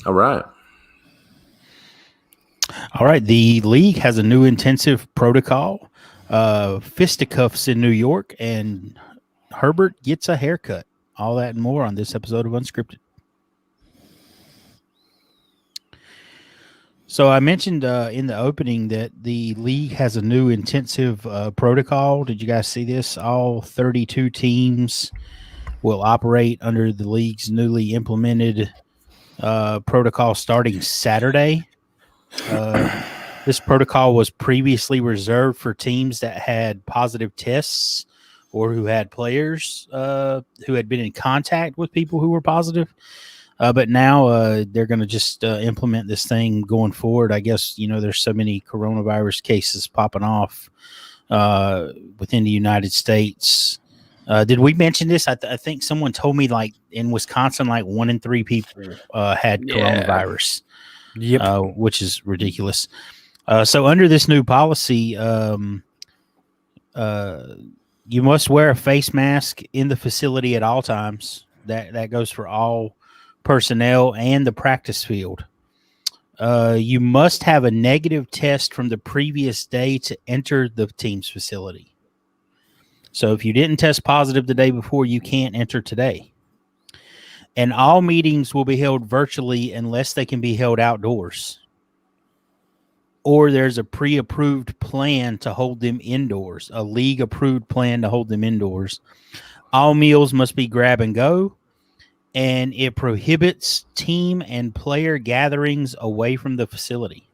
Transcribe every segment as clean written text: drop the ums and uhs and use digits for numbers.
All right. All right. The league has a new intensive protocol. Fisticuffs in New York, and Herbert gets a haircut. All that and more on this episode of Unscripted. So I mentioned in the opening that the league has a new intensive protocol. Did you guys see this? All 32 teams will operate under the league's newly implemented protocol starting Saturday. This protocol was previously reserved for teams that had positive tests or who had players who had been in contact with people who were positive. But now they're going to just implement this thing going forward. I guess, there's so many coronavirus cases popping off within the United States. Did we mention this? I think someone told me, like, in Wisconsin, like 1 in 3 people had coronavirus, which is ridiculous. So under this new policy, you must wear a face mask in the facility at all times. That goes for all personnel and the practice field. You must have a negative test from the previous day to enter the team's facility. So if you didn't test positive the day before, you can't enter today. And all meetings will be held virtually unless they can be held outdoors. Or there's a pre-approved plan to hold them indoors, a league-approved plan to hold them indoors. All meals must be grab and go. And it prohibits team and player gatherings away from the facility.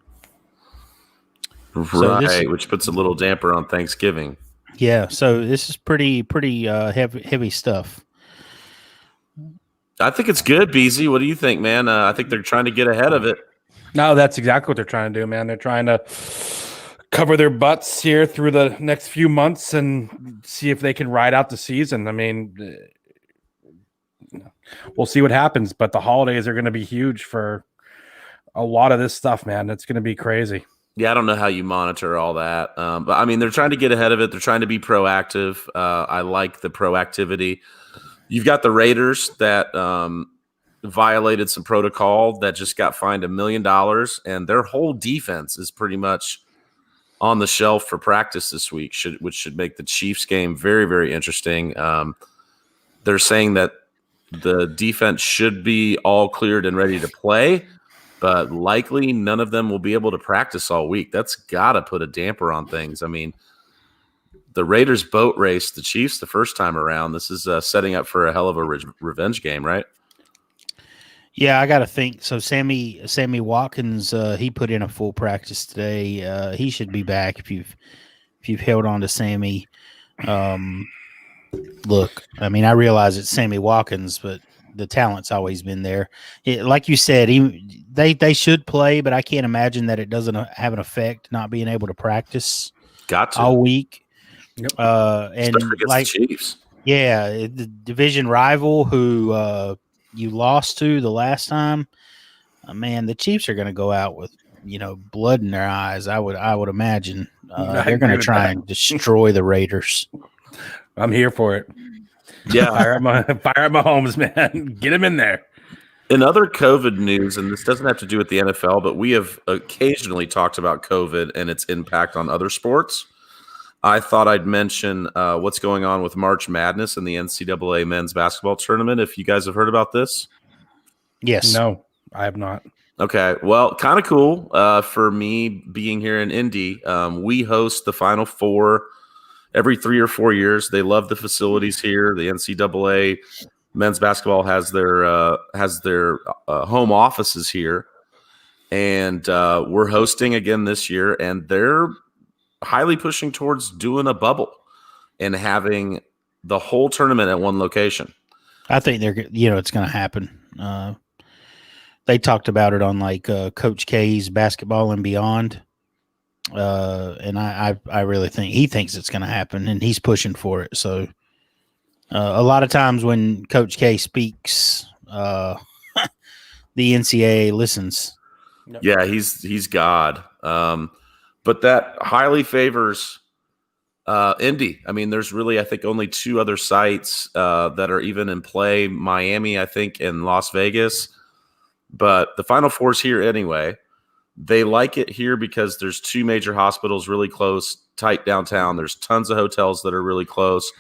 Right, which puts a little damper on Thanksgiving. Yeah, so this is pretty heavy stuff. I think it's good, BZ. What do you think, man? I think they're trying to get ahead of it. No, that's exactly what they're trying to do, man. They're trying to cover their butts here through the next few months and see if they can ride out the season. I mean, we'll see what happens, but the holidays are going to be huge for a lot of this stuff, man. It's going to be crazy. Yeah, I don't know how you monitor all that. But, I mean, they're trying to get ahead of it. They're trying to be proactive. I like the proactivity. You've got the Raiders that violated some protocol that just got fined $1 million, and their whole defense is pretty much on the shelf for practice this week, which should make the Chiefs game very, very interesting. They're saying that the defense should be all cleared and ready to play, but likely none of them will be able to practice all week. That's got to put a damper on things. I mean, the Raiders boat raced the Chiefs the first time around. This is setting up for a hell of a revenge game, right? Yeah, I got to think. So Sammy Watkins, he put in a full practice today. He should be back if you've held on to Sammy. Look, I mean, I realize it's Sammy Watkins, but the talent's always been there. Like you said, they should play, but I can't imagine that it doesn't have an effect not being able to practice all week. Yep. And like the Chiefs. Yeah, the division rival who you lost to the last time, man, the Chiefs are going to go out with blood in their eyes. I would imagine they're going to try and destroy the Raiders. I'm here for it. Yeah, fire up Mahomes, man. Get him in there. In other COVID news, and this doesn't have to do with the NFL, but we have occasionally talked about COVID and its impact on other sports. I thought I'd mention what's going on with March Madness and the NCAA men's basketball tournament. If you guys have heard about this? Yes. No, I have not. Okay. Well, kind of cool for me being here in Indy. We host the Final Four every 3 or 4 years. They love the facilities here. The NCAA men's basketball has their home offices here. And we're hosting again this year, and they're highly pushing towards doing a bubble and having the whole tournament at one location. I think it's going to happen. They talked about it on like Coach K's Basketball and Beyond. And I really think he thinks it's going to happen, and he's pushing for it. So a lot of times when Coach K speaks, the NCAA listens. Yeah, he's God. But that highly favors Indy. I mean, there's really, I think, only 2 other sites that are even in play. Miami, I think, and Las Vegas. but the Final Four's here anyway. They like it here because there's 2 major hospitals really close, tight downtown. There's tons of hotels that are really close.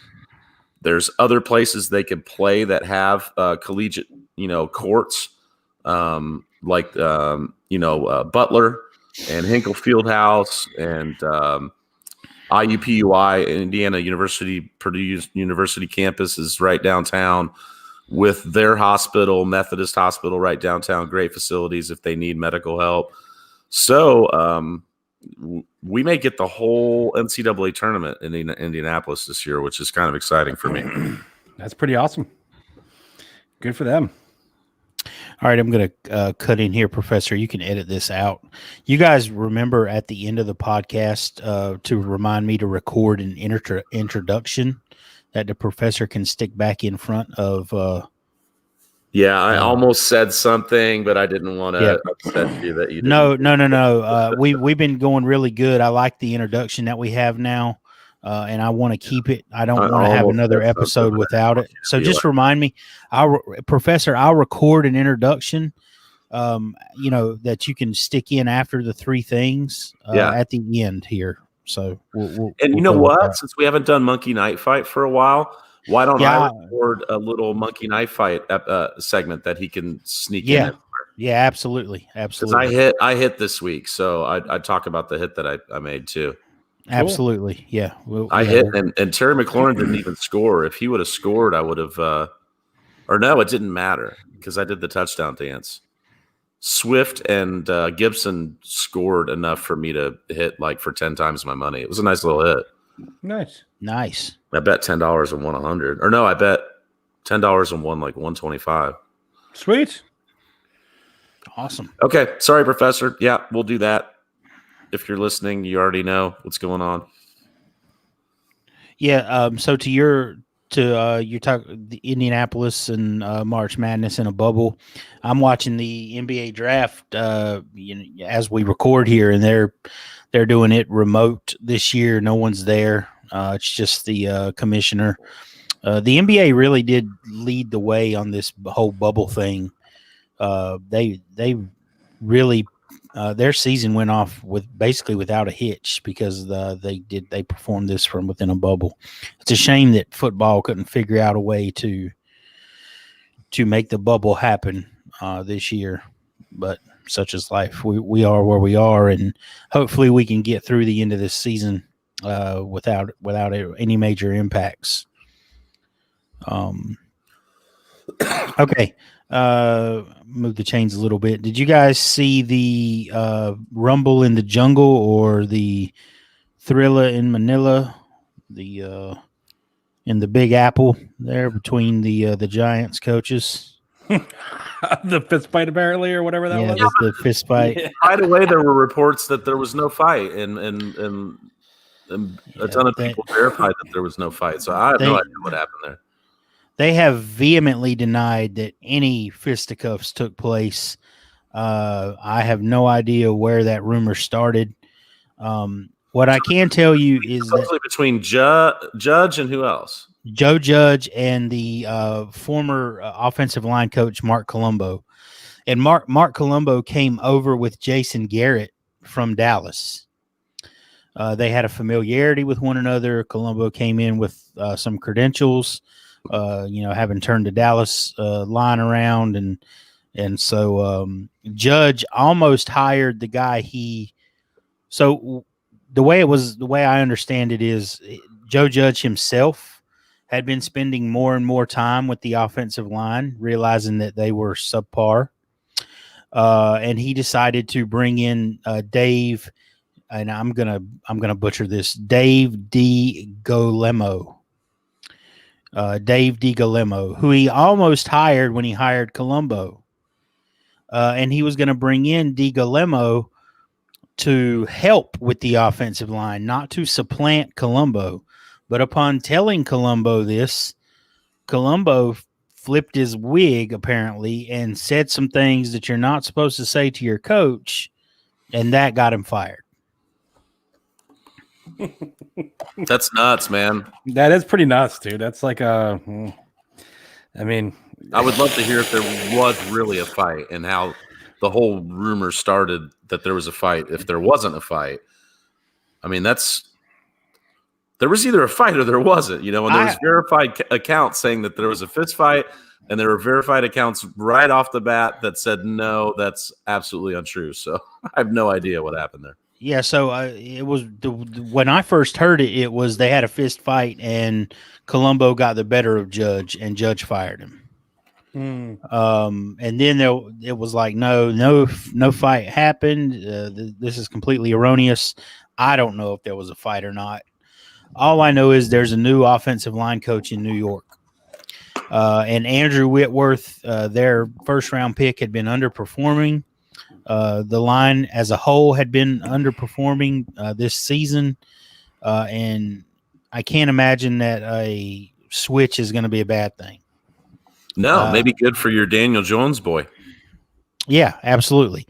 There's other places they can play that have collegiate, courts, like Butler and Hinkle Fieldhouse and IUPUI, Indiana University, Purdue University campus is right downtown with their hospital, Methodist Hospital, right downtown. Great facilities if they need medical help. So we may get the whole NCAA tournament in Indianapolis this year, which is kind of exciting for me. That's pretty awesome. Good for them. All right, I'm going to cut in here, Professor. You can edit this out. You guys remember at the end of the podcast to remind me to record an introduction that the professor can stick back in front of. Yeah, I almost said something, but I didn't want to upset you that you didn't. No. We've been going really good. I like the introduction that we have now, and I want to keep it. I don't want to have another episode without it. So just remind me, Professor, I'll record an introduction, that you can stick in after the 3 things at the end here. So we'll you know what? Since we haven't done Monkey Knife Fight for a while, why don't I record a little Monkey Knife Fight segment that he can sneak in? Yeah, absolutely. Because I hit this week, so I talk about the hit that I made too. Absolutely, cool. Yeah. I hit, and Terry McLaurin didn't even score. If he would have scored, I would have. Or no, it didn't matter because I did the touchdown dance. Swift and Gibson scored enough for me to hit for 10 times my money. It was a nice little hit. Nice. I bet $10 and won 100. Or no, I bet $10 and won 125. Sweet. Awesome. Okay. Sorry, Professor. Yeah, we'll do that. If you're listening, you already know what's going on. Yeah. So to your talk the Indianapolis and March Madness in a bubble. I'm watching the NBA draft as we record here, and they're doing it remote this year. No one's there. It's just the commissioner. The NBA really did lead the way on this whole bubble thing. They really their season went off basically without a hitch because they performed this from within a bubble. It's a shame that football couldn't figure out a way to make the bubble happen this year, but such is life. We are where we are, and hopefully we can get through the end of this season without any major impacts. Okay. Move the chains a little bit. Did you guys see the Rumble in the Jungle or the Thriller in Manila, in the Big Apple there between the Giants coaches? The fist fight apparently, or whatever that was. Yeah, the fist fight. Yeah. Right away, there were reports that there was no fight, and a ton of people verified that there was no fight. So I have no idea what happened there. They have vehemently denied that any fisticuffs took place. I have no idea where that rumor started. What I can tell you is that between Judge and who else? Joe Judge and the former offensive line coach Mark Colombo. And Mark Colombo came over with Jason Garrett from Dallas. They had a familiarity with one another. Colombo came in with some credentials. Having turned the Dallas line around, and so Judge almost hired the guy so the way I understand it is Joe Judge himself had been spending more and more time with the offensive line, realizing that they were subpar, and he decided to bring in Dave, and I'm gonna butcher this, Dave DiGolemo. Dave DiGolemo, who he almost hired when he hired Colombo. And he was going to bring in DiGolemo to help with the offensive line, not to supplant Colombo. But upon telling Colombo this, Colombo flipped his wig, apparently, and said some things that you're not supposed to say to your coach, and that got him fired. That's nuts, man. That is pretty nuts, dude. That's like I would love to hear if there was really a fight and how the whole rumor started that there was a fight. If there wasn't a fight, I mean, there was either a fight or there wasn't, and there was verified accounts saying that there was a fist fight, and there were verified accounts right off the bat that said, no, that's absolutely untrue. So I have no idea what happened there. Yeah, so it was when I first heard it, it was they had a fist fight and Colombo got the better of Judge and Judge fired him. And then it was like, no fight happened. This is completely erroneous. I don't know if there was a fight or not. All I know is there's a new offensive line coach in New York. And Andrew Whitworth, their first round pick, had been underperforming. The line as a whole had been underperforming this season. And I can't imagine that a switch is going to be a bad thing. No, maybe good for your Daniel Jones boy. Yeah, absolutely.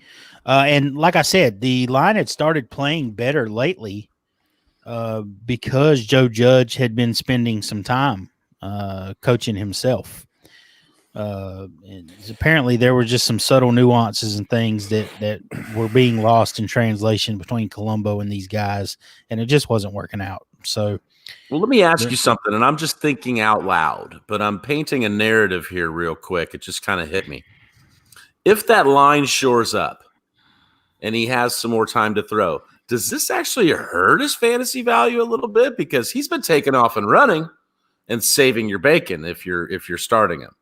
And like I said, the line had started playing better lately because Joe Judge had been spending some time coaching himself. And apparently there were just some subtle nuances and things that were being lost in translation between Colombo and these guys, and it just wasn't working out. So, well, let me ask you something, and I'm just thinking out loud, but I'm painting a narrative here real quick. It just kind of hit me. If that line shores up and he has some more time to throw, does this actually hurt his fantasy value a little bit? Because he's been taking off and running and saving your bacon if you're starting him.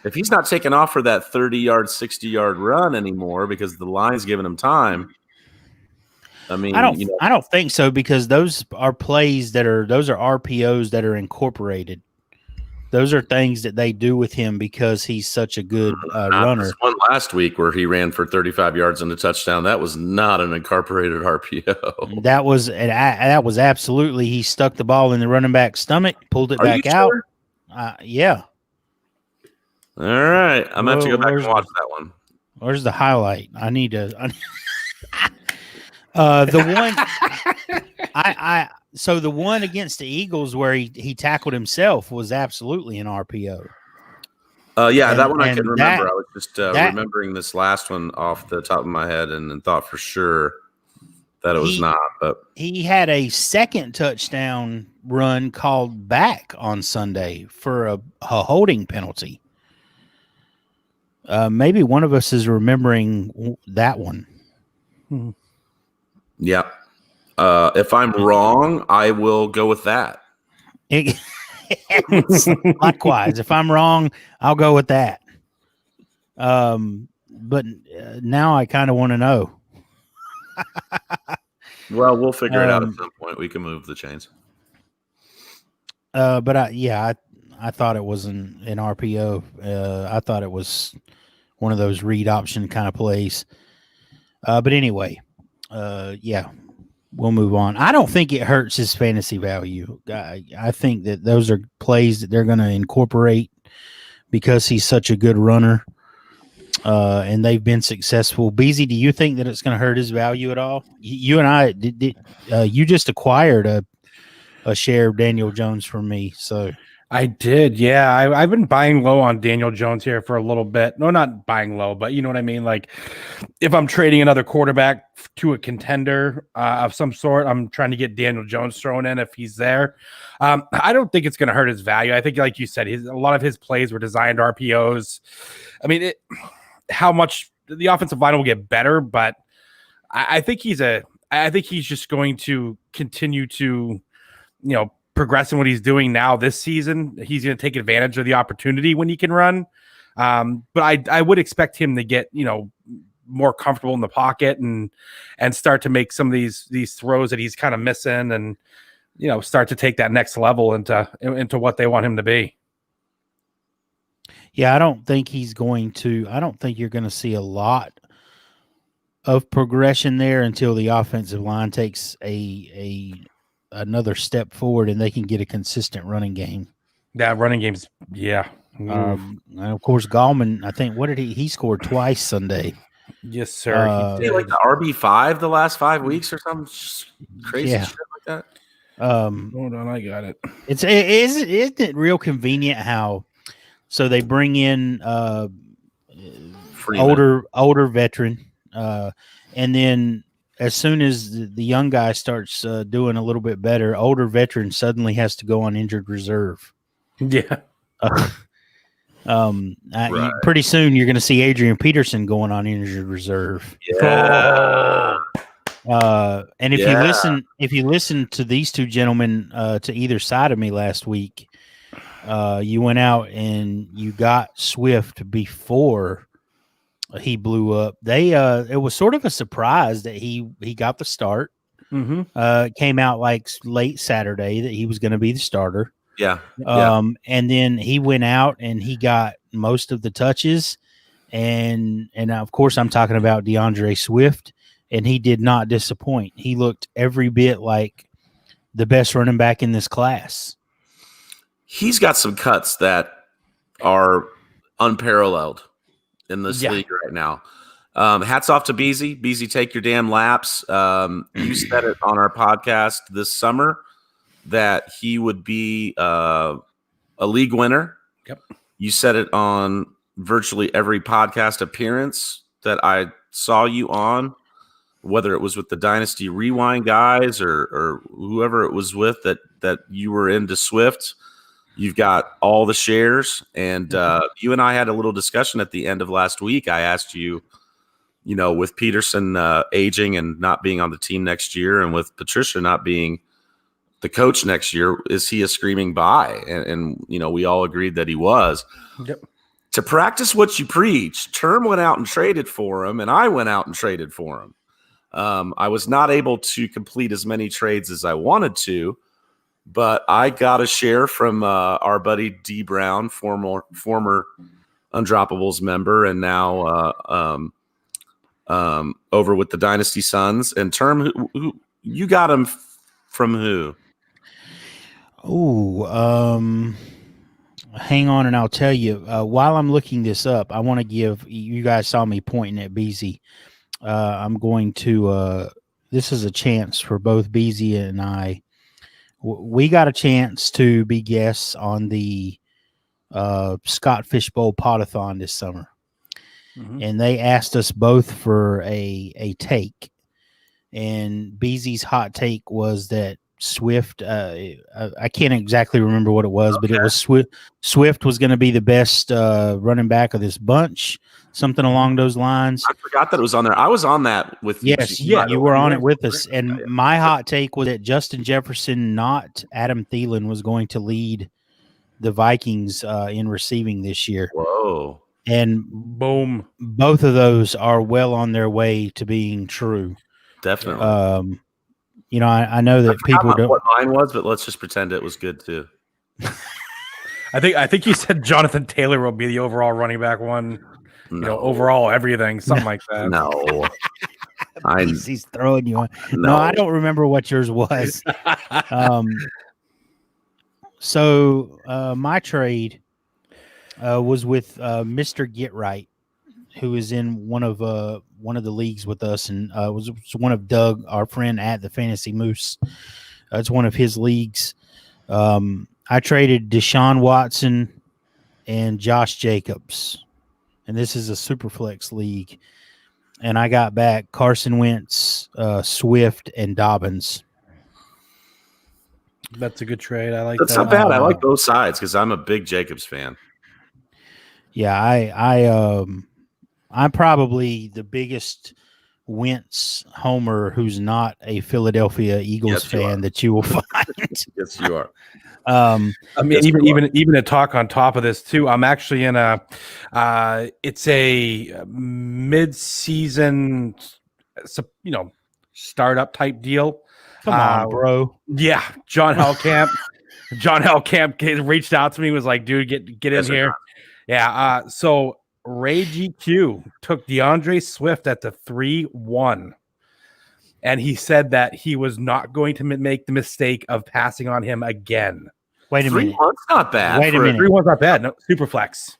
If he's not taking off for that 30-yard, 60-yard run anymore because the line's giving him time, I mean, I don't think so, because those are plays those are RPOs that are incorporated. Those are things that they do with him because he's such a good runner. This one last week where he ran for 35 yards and a touchdown, that was not an incorporated RPO. That was absolutely, he stuck the ball in the running back's stomach, pulled it back out. Sure? Yeah. All right, I'm going to have to go back and watch that one. Where's the highlight? I need to. The one so the one against the Eagles where he tackled himself was absolutely an RPO. That one I can remember. I was just remembering this last one off the top of my head and thought for sure that it was not. But he had a second touchdown run called back on Sunday for a holding penalty. Maybe one of us is remembering that one. Yeah. If I'm wrong, I will go with that. Likewise, if I'm wrong, I'll go with that. But now I kind of want to know. Well, we'll figure it out at some point. We can move the chains. But I thought it was an RPO. I thought it was one of those read option kind of plays. But anyway, we'll move on. I don't think it hurts his fantasy value. I think that those are plays that they're going to incorporate because he's such a good runner, and they've been successful. Beezy, do you think that it's going to hurt his value at all? You and I you just acquired a share of Daniel Jones from me, so. I did, yeah. I've been buying low on Daniel Jones here for a little bit. No, not buying low, but you know what I mean? Like, if I'm trading another quarterback to a contender of some sort, I'm trying to get Daniel Jones thrown in if he's there. I don't think it's going to hurt his value. I think, like you said, a lot of his plays were designed RPOs. I mean, how much the offensive line will get better, but I think he's just going to continue to, progressing what he's doing now this season. He's going to take advantage of the opportunity when he can run. But I would expect him to get, more comfortable in the pocket and start to make some of these throws that he's kind of missing and, start to take that next level into what they want him to be. Yeah, I don't think you're going to see a lot of progression there until the offensive line takes another step forward and they can get a consistent running game. That running game's, yeah. And of course, Gallman, I think, he scored twice Sunday. Yes, sir. He like the RB5 the last 5 weeks or something crazy shit like that. Hold on, I got it. Isn't it real convenient how So they bring in Freeman. older veteran, and then as soon as the young guy starts doing a little bit better, older veteran suddenly has to go on injured reserve. Yeah. Pretty soon you're going to see Adrian Peterson going on injured reserve. Yeah. And if you listen to these two gentlemen to either side of me last week, you went out and you got Swift before he blew up. It was sort of a surprise that he got the start. It came out like late Saturday that he was going to be the starter. Yeah. And then he went out and he got most of the touches. And of course, I'm talking about DeAndre Swift, and he did not disappoint. He looked every bit like the best running back in this class. He's got some cuts that are unparalleled in this league right now. Hats off to Beezy. Beezy, take your damn laps. You said it on our podcast this summer that he would be a league winner. Yep. You said it on virtually every podcast appearance that I saw you on, whether it was with the Dynasty Rewind guys or whoever it was with that you were into Swift. You've got all the shares, and you and I had a little discussion at the end of last week. I asked you, with Peterson aging and not being on the team next year, and with Patricia not being the coach next year, is he a screaming buy? And we all agreed that he was. Yep. To practice what you preach, Term went out and traded for him, and I went out and traded for him. I was not able to complete as many trades as I wanted to, but I got a share from our buddy D Brown, former Undroppables member, and now over with the Dynasty Sons. And Term, who you got him from who? Oh, hang on, and I'll tell you. While I'm looking this up, I want to give you guys saw me pointing at Beezy. I'm going to. This is a chance for both Beezy and I. We got a chance to be guests on the Scott Fishbowl Podathon this summer, and they asked us both for a take. And Beezy's hot take was that Swift, I can't exactly remember what it was, but it was Swift was going to be the best running back of this bunch, something along those lines. I forgot that it was on there. I was on that with you. Yes, you were on it with us. And my hot take was that Justin Jefferson, not Adam Thielen, was going to lead the Vikings in receiving this year. Whoa. And boom, both of those are well on their way to being true. Definitely. I know that people don't. What mine was, but let's just pretend it was good too. I think you said Jonathan Taylor will be the overall running back one. No. Overall everything, something like that. No. He's throwing you on. No, I don't remember what yours was. So my trade was with Mr. Get Right, who is in one of the leagues with us, and was one of Doug, our friend at the Fantasy Moose. It's one of his leagues. I traded Deshaun Watson and Josh Jacobs, and this is a Superflex league. And I got back Carson Wentz, Swift, and Dobbins. That's a good trade. I like That's that. not bad. I like both sides because I'm a big Jacobs fan. Yeah, I'm probably the biggest Wentz homer who's not a Philadelphia Eagles fan that you will find. Yes, you are. Even a talk on top of this too. I'm actually in it's a mid-season, startup type deal. Come on, bro. Yeah, John Hellcamp. John Hellcamp reached out to me, was like, "Dude, get in here." Yeah. So Ray GQ took DeAndre Swift at the 3-1. And he said that he was not going to make the mistake of passing on him again. Wait a minute. 3-1's not bad. Wait a minute. 3-1's not bad. No, super flex.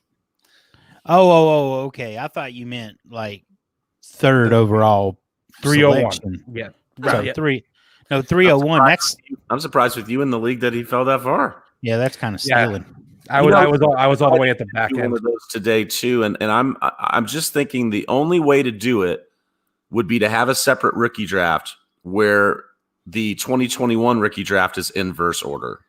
Oh, okay. I thought you meant like third overall 301. Yeah. Right. So 301. I'm surprised with you in the league that he fell that far. Yeah, that's kind of stealing. I was all the way at the back one end. of those today too, and I'm just thinking the only way to do it would be to have a separate rookie draft where the 2021 rookie draft is inverse order.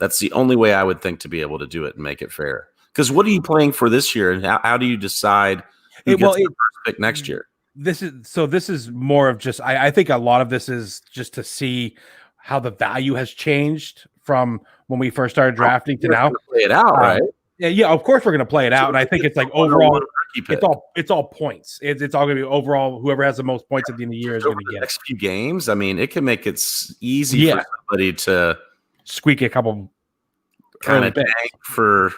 That's the only way I would think to be able to do it and make it fair. Because what are you playing for this year, and how do you decide who gets the first pick next year? This is more of just I think a lot of this is just to see how the value has changed from when we first started drafting to now. Play it out, right? Yeah, of course we're going to play it out, and I think it's like overall, it's all points. It's all going to be overall. Whoever has the most points at the end of the year is going to get next few games. I mean, it can make it easy for somebody to squeak a couple kind of tank for.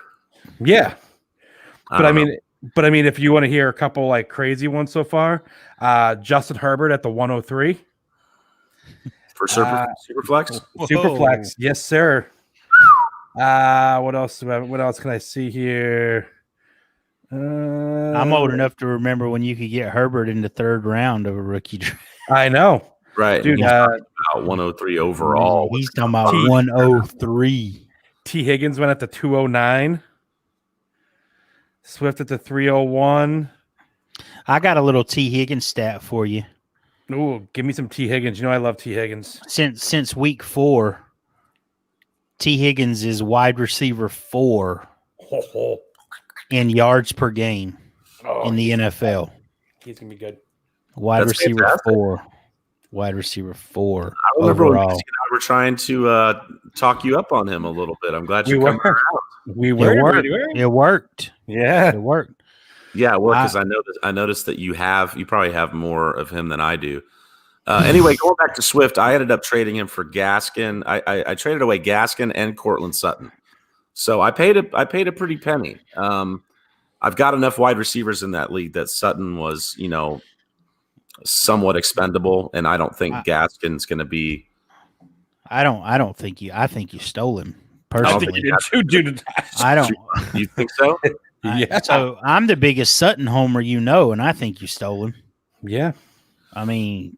Yeah, but I mean, if you want to hear a couple like crazy ones so far, Justin Herbert at the 103 for Superflex. Superflex, yes, sir. What else? What else can I see here? I'm old enough to remember when you could get Herbert in the third round of a rookie draft. I know, right, dude. About 103 overall. He's talking about 103. T. Higgins went at the 209. Swift at the 301. I got a little T. Higgins stat for you. Ooh, give me some T. Higgins. You know I love T. Higgins. Since week 4, T. Higgins is wide receiver 4 in yards per game in the NFL. He's gonna be good. Wide receiver 4. Wide receiver 4 I remember overall. when I were trying to talk you up on him a little bit. I'm glad you come around. It worked. Yeah, it worked. Yeah, well, because I noticed that you probably have more of him than I do. Anyway, going back to Swift, I ended up trading him for Gaskin. I traded away Gaskin and Cortland Sutton, so I paid a pretty penny. I've got enough wide receivers in that league that Sutton was, somewhat expendable, and I don't think Gaskin's going to be. I think you stole him personally. I think you did too, dude. I don't. You think so? Yeah. So I'm the biggest Sutton homer, and I think you stole him. Yeah. I mean,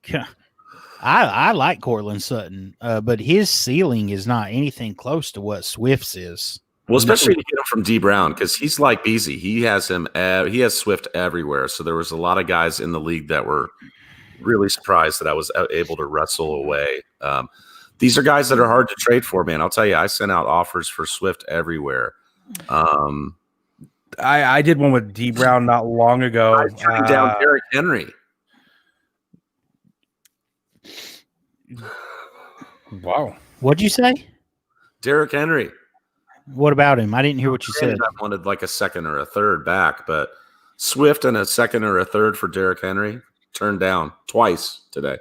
I like Cortland Sutton, but his ceiling is not anything close to what Swift's is. Well, especially to get him from D Brown, because he's like Beasley. He has Swift everywhere. So there was a lot of guys in the league that were really surprised that I was able to wrestle away. These are guys that are hard to trade for, man. I'll tell you, I sent out offers for Swift everywhere. I did one with D Brown not long ago. I turned down Derrick Henry. Wow. What'd you say? Derrick Henry. What about him? I didn't hear what you said. I wanted like a second or a third back, but Swift and a second or a third for Derrick Henry turned down twice today.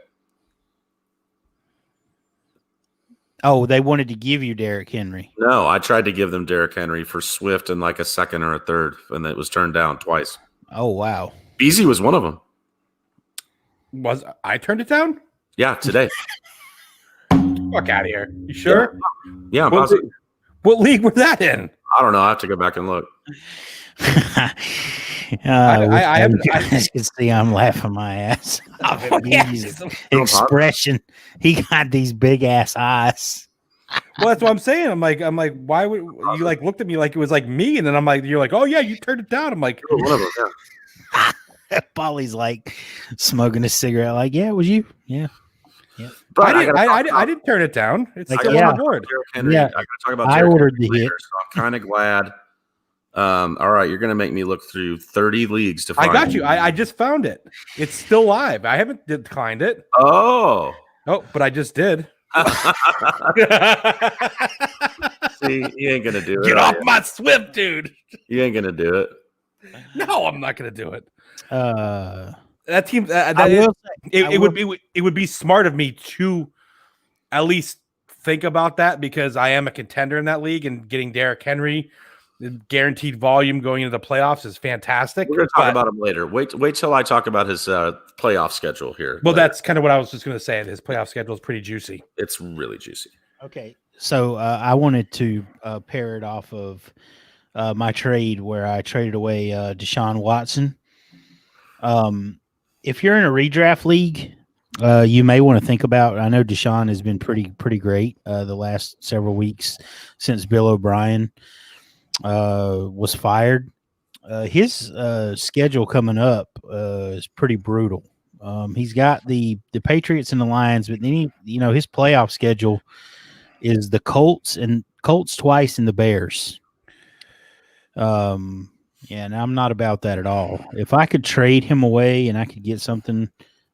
Oh, they wanted to give you Derrick Henry. No, I tried to give them Derrick Henry for Swift and like a second or a third, and it was turned down twice. Oh, wow. Beasley was one of them. Was I turned it down? Yeah, today. Fuck out of here. You sure? Yeah, I'm positive. What league was that in? I don't know. I have to go back and look. I can see I'm laughing my ass off. His expression. He got these big ass eyes. Well, that's what I'm saying. I'm like, why would you like looked at me like it was like me, and then I'm like, you're like, oh yeah, you turned it down. I'm like, one of them, yeah. Paulie's like smoking a cigarette. Like, yeah, it was you. Yeah. Yeah. But I didn't turn it down. It's like, still on the board. Henry. I got to talk about. I ordered the hit. So I'm kind of glad. All right, you're going to make me look through 30 leagues to find. I got you. I just found it. It's still live. I haven't declined it. Oh, but I just did. See, you ain't gonna do it. Get off my Swift, dude. You ain't gonna do it. No, I'm not gonna do it. That team. It would be smart of me to at least think about that, because I am a contender in that league, and getting Derrick Henry, the guaranteed volume going into the playoffs, is fantastic. We're gonna talk about him later. Wait till I talk about his playoff schedule here. Well, that's kind of what I was just gonna say. His playoff schedule is pretty juicy. It's really juicy. Okay, so I wanted to pair it off of my trade where I traded away Deshaun Watson. If you're in a redraft league, you may want to think about. I know Deshaun has been pretty great the last several weeks since Bill O'Brien was fired. His schedule coming up is pretty brutal. He's got the Patriots and the Lions, but then his playoff schedule is the Colts twice and the Bears. And I'm not about that at all. If I could trade him away and I could get something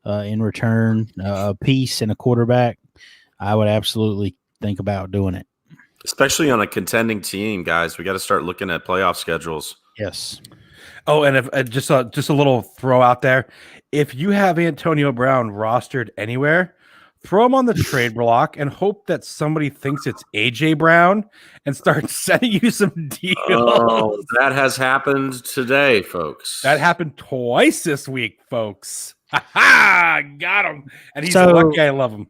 in return, a piece and a quarterback, I would absolutely think about doing it. Especially on a contending team, guys. We got to start looking at playoff schedules. Yes. Oh, and if just a little throw out there, if you have Antonio Brown rostered anywhere, throw him on the trade block and hope that somebody thinks it's AJ Brown and start sending you some deals. Oh, that has happened today, folks. That happened twice this week, folks. Ha! Got him, and he's So- lucky. I love him.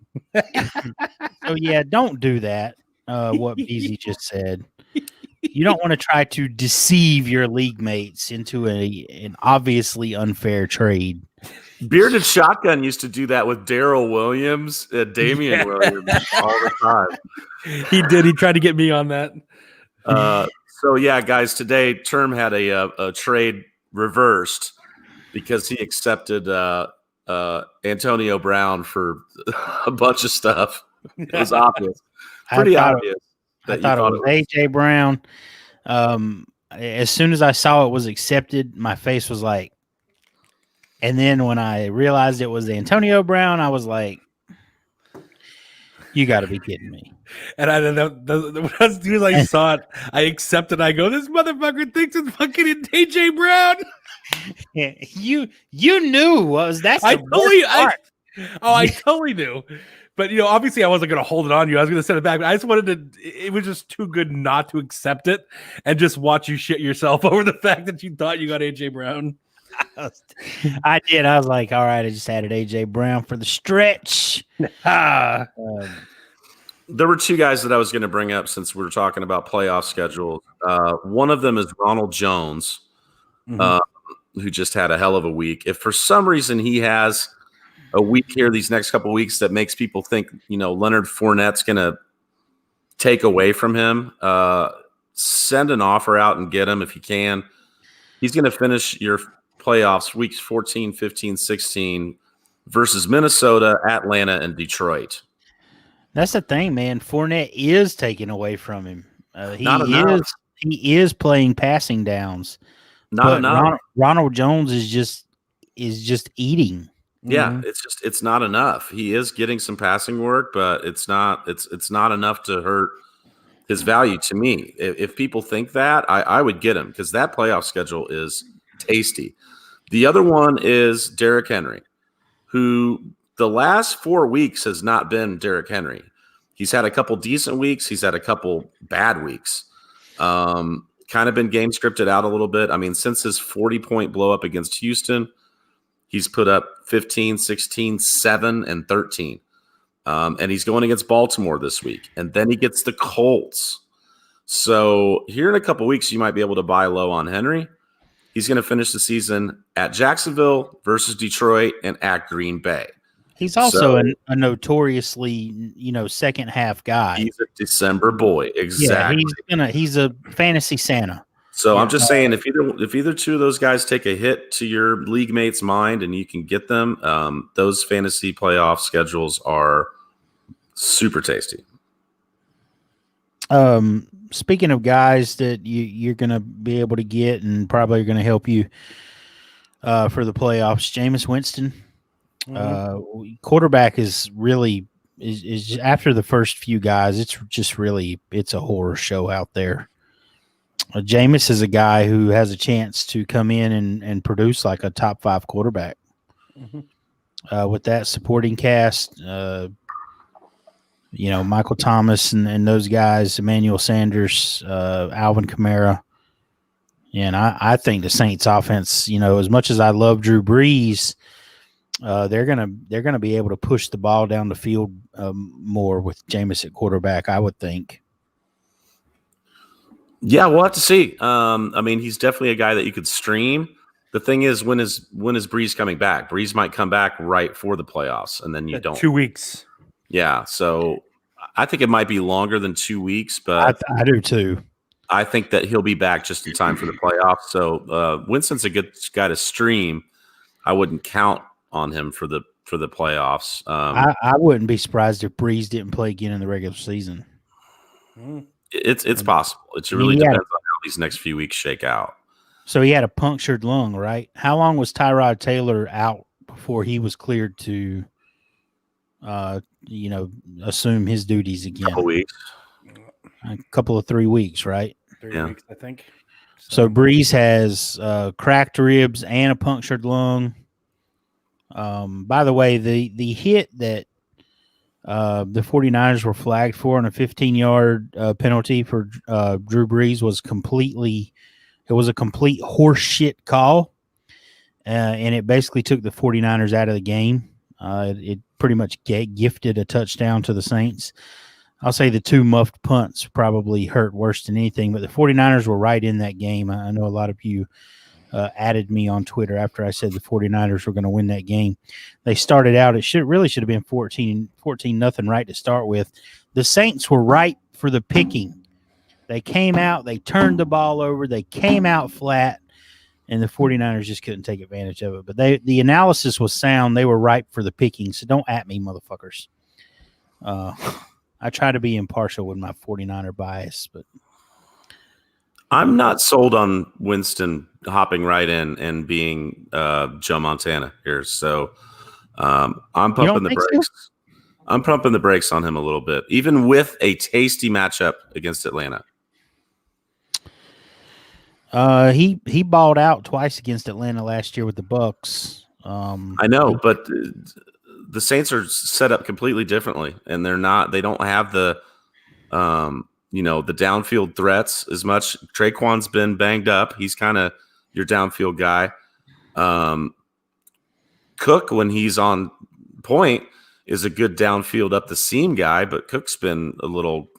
So yeah, don't do that. What Beezy just said. You don't want to try to deceive your league mates into an obviously unfair trade. Bearded Shotgun used to do that with Daryl Williams, Damian Williams all the time. He did. He tried to get me on that. So yeah, guys, today Term had a trade reversed because he accepted Antonio Brown for a bunch of stuff. It was obvious, pretty obvious. I thought it was AJ Brown. As soon as I saw it was accepted, my face was like, and then when I realized it was Antonio Brown, I was like, you got to be kidding me. And I don't know. As soon as I saw it, I accepted. I go, this motherfucker thinks it's fucking AJ Brown. Yeah, you knew that's I the totally, worst part. I totally knew. But obviously, I wasn't going to hold it on you. I was going to send it back. But I just wanted to. It was just too good not to accept it and just watch you shit yourself over the fact that you thought you got AJ Brown. I did. I was like, all right, I just added AJ Brown for the stretch. There were two guys that I was going to bring up since we were talking about playoff schedules. One of them is Ronald Jones, who just had a hell of a week. If for some reason he has a week here these next couple of weeks that makes people think, Leonard Fournette's going to take away from him, send an offer out and get him if you can. He's going to finish your playoffs weeks 14, 15, 16 versus Minnesota, Atlanta, and Detroit. That's the thing, man. Fournette is taken away from him. He is playing passing downs. Not enough. Ronald Jones is just eating. Yeah, it's not enough. He is getting some passing work, but it's not enough to hurt his value to me. If people think that, I would get him because that playoff schedule is tasty. The other one is Derrick Henry, who the last 4 weeks has not been Derrick Henry. He's had a couple decent weeks. He's had a couple bad weeks. Kind of been game scripted out a little bit. I mean, since his 40-point blow up against Houston, he's put up 15, 16, 7, and 13. And he's going against Baltimore this week. And then he gets the Colts. So here in a couple weeks, you might be able to buy low on Henry. He's going to finish the season at Jacksonville versus Detroit and at Green Bay. He's also a notoriously, second half guy. He's a December boy. Exactly. Yeah, he's a fantasy Santa. So I'm just saying, if either two of those guys take a hit to your league mate's mind and you can get them, those fantasy playoff schedules are super tasty. Speaking of guys that you're going to be able to get and probably are going to help you for the playoffs, Jameis Winston. Quarterback is really is after the first few guys, it's a horror show out there. Jameis is a guy who has a chance to come in and produce like a top 5 quarterback. With that supporting cast, Michael Thomas and those guys, Emmanuel Sanders, Alvin Kamara. And I think the Saints offense, as much as I love Drew Brees, they're gonna be able to push the ball down the field more with Jameis at quarterback, I would think. Yeah, we'll have to see. I mean, he's definitely a guy that you could stream. The thing is, when is Brees coming back? Brees might come back right for the playoffs, and then you don't. 2 weeks. Yeah, so I think it might be longer than 2 weeks, but I do too. I think that he'll be back just in time for the playoffs. So Winston's a good guy to stream. I wouldn't count on him for the playoffs. I wouldn't be surprised if Breeze didn't play again in the regular season. It's possible. It really depends on how these next few weeks shake out. So he had a punctured lung, right? How long was Tyrod Taylor out before he was cleared to, assume his duties again? A couple of 3 weeks, right? 3 weeks, I think. So Breeze has cracked ribs and a punctured lung. By the way, the hit that the 49ers were flagged for on a 15-yard penalty for Drew Brees was a complete horseshit call. And it basically took the 49ers out of the game. It pretty much gifted a touchdown to the Saints. I'll say the 2 muffed punts probably hurt worse than anything, but the 49ers were right in that game. I know a lot of you added me on Twitter after I said the 49ers were going to win that game. They started out, it really should have been 14-0 right to start with. The Saints were right for the picking. They came out, they turned the ball over, they came out flat, and the 49ers just couldn't take advantage of it. But the analysis was sound. They were ripe for the picking, so don't at me, motherfuckers. I try to be impartial with my 49er bias, but I'm not sold on Winston hopping right in and being Joe Montana here. So I'm pumping the brakes. So? I'm pumping the brakes on him a little bit, even with a tasty matchup against Atlanta. He balled out twice against Atlanta last year with the Bucks. I know, but the Saints are set up completely differently, and they don't have the the downfield threats as much. Traquan's been banged up. He's kind of your downfield guy. Cook, when he's on point, is a good downfield up the seam guy, but Cook's been a little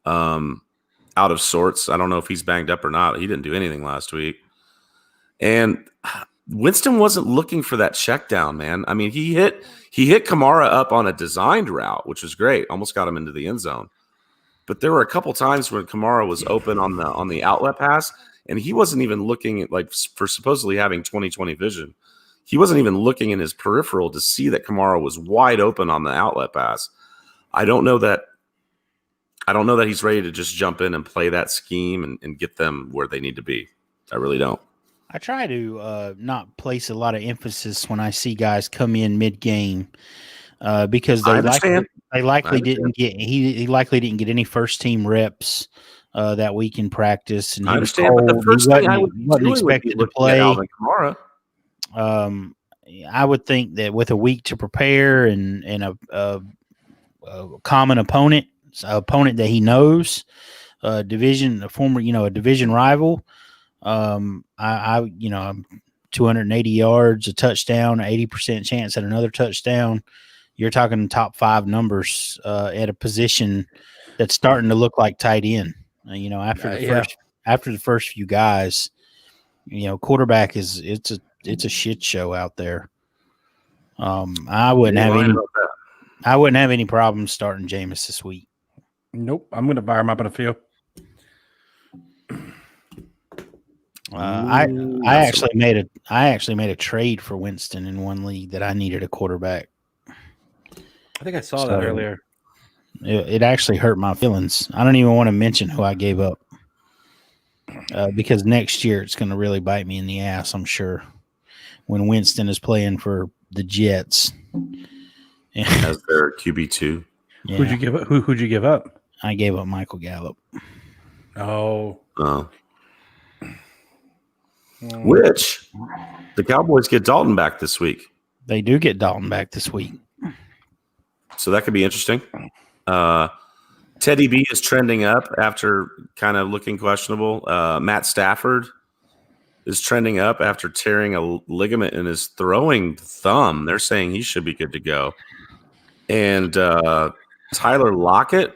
out of sorts. I don't know if he's banged up or not. He didn't do anything last week. And Winston wasn't looking for that check down, man. I mean, he hit Kamara up on a designed route, which was great. Almost got him into the end zone. But there were a couple times when Kamara was open on the outlet pass, and he wasn't even looking at, like, for supposedly having 20/20 vision. He wasn't even looking in his peripheral to see that Kamara was wide open on the outlet pass. I don't know that he's ready to just jump in and play that scheme and get them where they need to be. I really don't. I try to not place a lot of emphasis when I see guys come in mid-game because they likely didn't get he likely didn't get any first-team reps that week in practice. And I understand, but the first thing I wasn't expected to play. Alvin Kamara. I would think that with a week to prepare and a common opponent that he knows, a division rival. I'm 280 yards, a touchdown, 80% chance at another touchdown. You're talking top 5 numbers at a position that's starting to look like tight end. After the first few guys, quarterback it's a shit show out there. I wouldn't have any problems starting Jameis this week. Nope, I'm going to fire him up in a few. I actually made a trade for Winston in one league that I needed a quarterback. I think I saw that earlier. It actually hurt my feelings. I don't even want to mention who I gave up because next year it's going to really bite me in the ass, I'm sure, when Winston is playing for the Jets. As their QB2. Yeah. Who'd you give up? I gave up Michael Gallup. Oh. Which the Cowboys get Dalton back this week. They do get Dalton back this week. So that could be interesting. Teddy B is trending up after kind of looking questionable. Matt Stafford is trending up after tearing a ligament in his throwing thumb. They're saying he should be good to go. And Tyler Lockett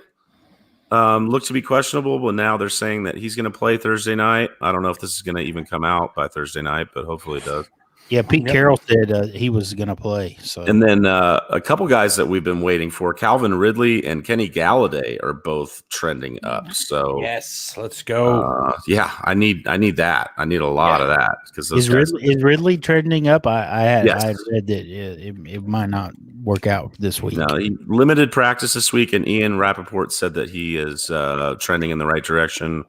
looked to be questionable, but now they're saying that he's going to play Thursday night. I don't know if this is going to even come out by Thursday night, but hopefully it does. Yeah, Pete Carroll said he was going to play. So, And then a couple guys that we've been waiting for, Calvin Ridley and Kenny Galladay, are both trending up. So yes, let's go. yeah, I need that. I need a lot of that because those is Ridley trending up? I had Yes. read that it might not work out this week. No, he limited practice this week, and Ian Rappaport said that he is trending in the right direction,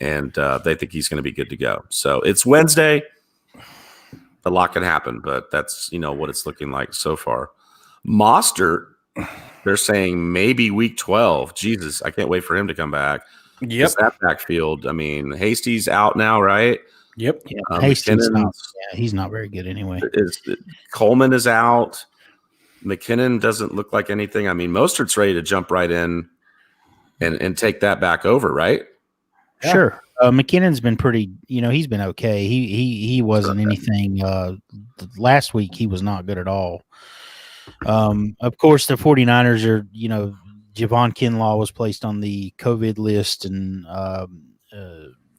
and they think he's going to be good to go. So it's Wednesday. A lot can happen, but that's what it's looking like so far. Mostert, they're saying maybe week 12. Jesus, I can't wait for him to come back. Yep. That backfield. I mean, Hasty's out now, right? Yep. Yeah, Hastings he's not very good anyway. Coleman is out. McKinnon doesn't look like anything. I mean, Mostert's ready to jump right in and take that back over, right? Yeah. Sure. McKinnon's been pretty, he's been okay. He wasn't anything. Last week, he was not good at all. Of course, the 49ers are, Javon Kinlaw was placed on the COVID list, and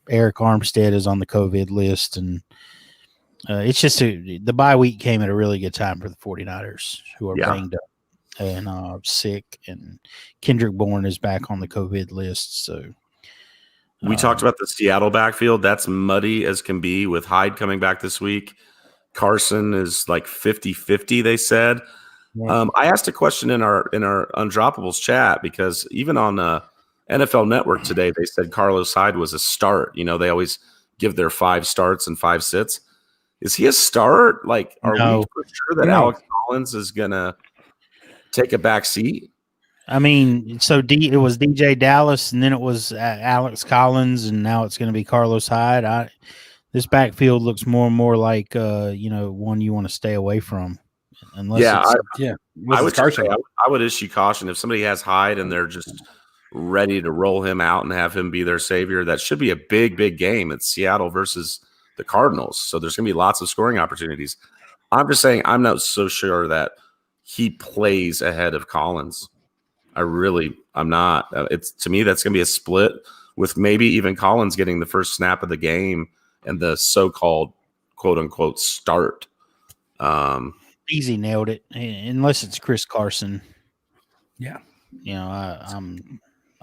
Eric Armstead is on the COVID list. And it's just the bye week came at a really good time for the 49ers, who are banged up and sick. And Kendrick Bourne is back on the COVID list. So we talked about the Seattle backfield. That's muddy as can be with Hyde coming back this week. Carson is like 50-50, they said. Yeah. I asked a question in our Undroppables chat because even on NFL Network today, they said Carlos Hyde was a start. They always give their 5 starts and 5 sits. Is he a start? Like, are we for sure that Alex Collins is going to take a back seat? I mean, so it was DJ Dallas, and then it was Alex Collins, and now it's going to be Carlos Hyde. This backfield looks more and more like one you want to stay away from. Unless I would issue caution if somebody has Hyde and they're just ready to roll him out and have him be their savior. That should be a big game. It's Seattle versus the Cardinals, so there's going to be lots of scoring opportunities. I'm just saying I'm not so sure that he plays ahead of Collins. I'm not. To me, that's going to be a split with maybe even Collins getting the first snap of the game and the so-called quote unquote start. Easy nailed it, unless it's Chris Carson. Yeah.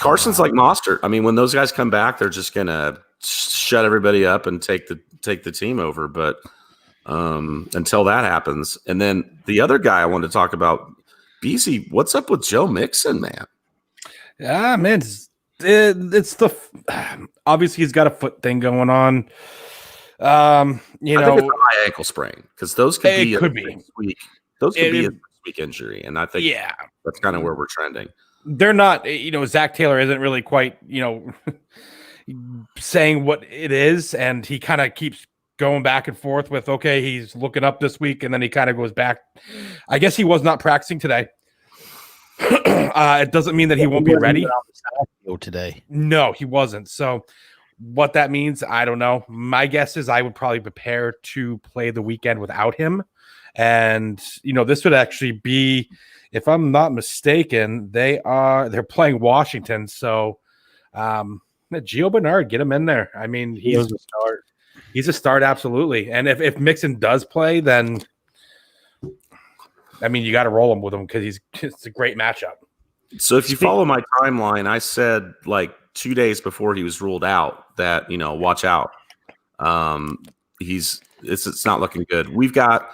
Carson's like Mostert. I mean, when those guys come back, they're just going to shut everybody up and take the team over. But until that happens. And then the other guy I wanted to talk about, BC, what's up with Joe Mixon, man? Yeah, man, it's obviously he's got a foot thing going on. I think it's a high ankle sprain because those could be week. Those could be a week injury, and I think that's kind of where we're trending. They're not, Zach Taylor isn't really quite, saying what it is, and he kind of keeps going back and forth with, okay, he's looking up this week, and then he kind of goes back. I guess he was not practicing today. It doesn't mean that he won't be ready today. No, he wasn't. So what that means, I don't know. My guess is I would probably prepare to play the weekend without him. And, this would actually be, if I'm not mistaken, they're playing Washington. So Gio Bernard, get him in there. I mean, he's a start. He's a start, absolutely. And if Mixon does play, then I mean, you got to roll him with him because it's a great matchup. So if you follow my timeline, I said like 2 days before he was ruled out that, watch out. It's not looking good. We've got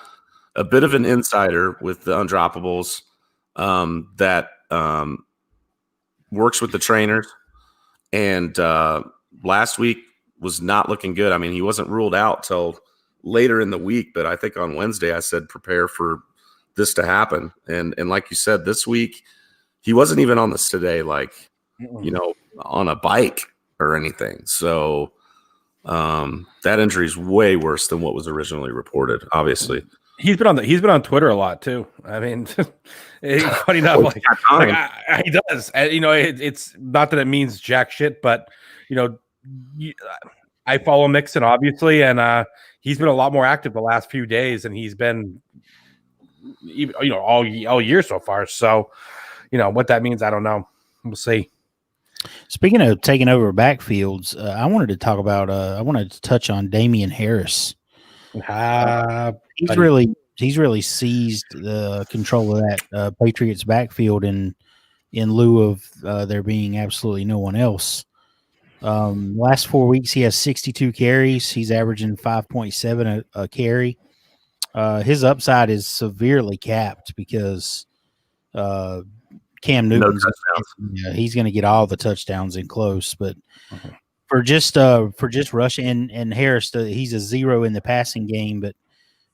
a bit of an insider with the Undroppables that works with the trainers. And last week was not looking good. I mean, he wasn't ruled out till later in the week, but I think on Wednesday I said prepare for this to happen. And like you said, this week he wasn't even on this today, like, on a bike or anything. So that injury is way worse than what was originally reported. Obviously, he's been on Twitter a lot too. I mean, funny enough, he does. And, it's not that it means jack shit, but I follow Mixon obviously, and he's been a lot more active the last few days, and he's been all year so far. So, what that means, I don't know. We'll see. Speaking of taking over backfields, I wanted to talk about. I wanted to touch on Damian Harris. He's really seized the control of that Patriots backfield in lieu of there being absolutely no one else. Last 4 weeks, he has 62 carries. He's averaging 5.7 a carry. His upside is severely capped because Cam Newton's he's going to get all the touchdowns in close, but for just rush and Harris, he's a zero in the passing game, but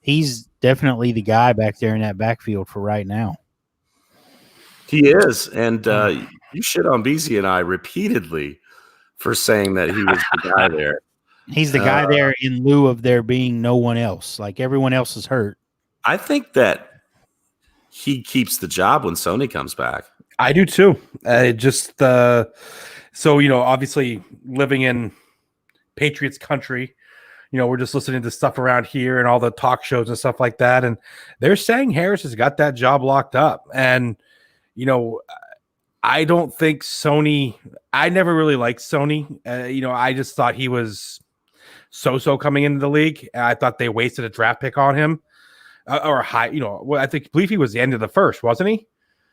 he's definitely the guy back there in that backfield for right now. He is, and you shit on Beasy and I repeatedly for saying that he was the guy there. He's the guy there in lieu of there being no one else. Like everyone else is hurt. I think that he keeps the job when Sony comes back. I do too. So, obviously living in Patriots country, we're just listening to stuff around here and all the talk shows and stuff like that. And they're saying Harris has got that job locked up. And, I don't think Sony, I never really liked Sony. I just thought he was so coming into the league. I thought they wasted a draft pick on him or high, I believe he was the end of the first, wasn't he?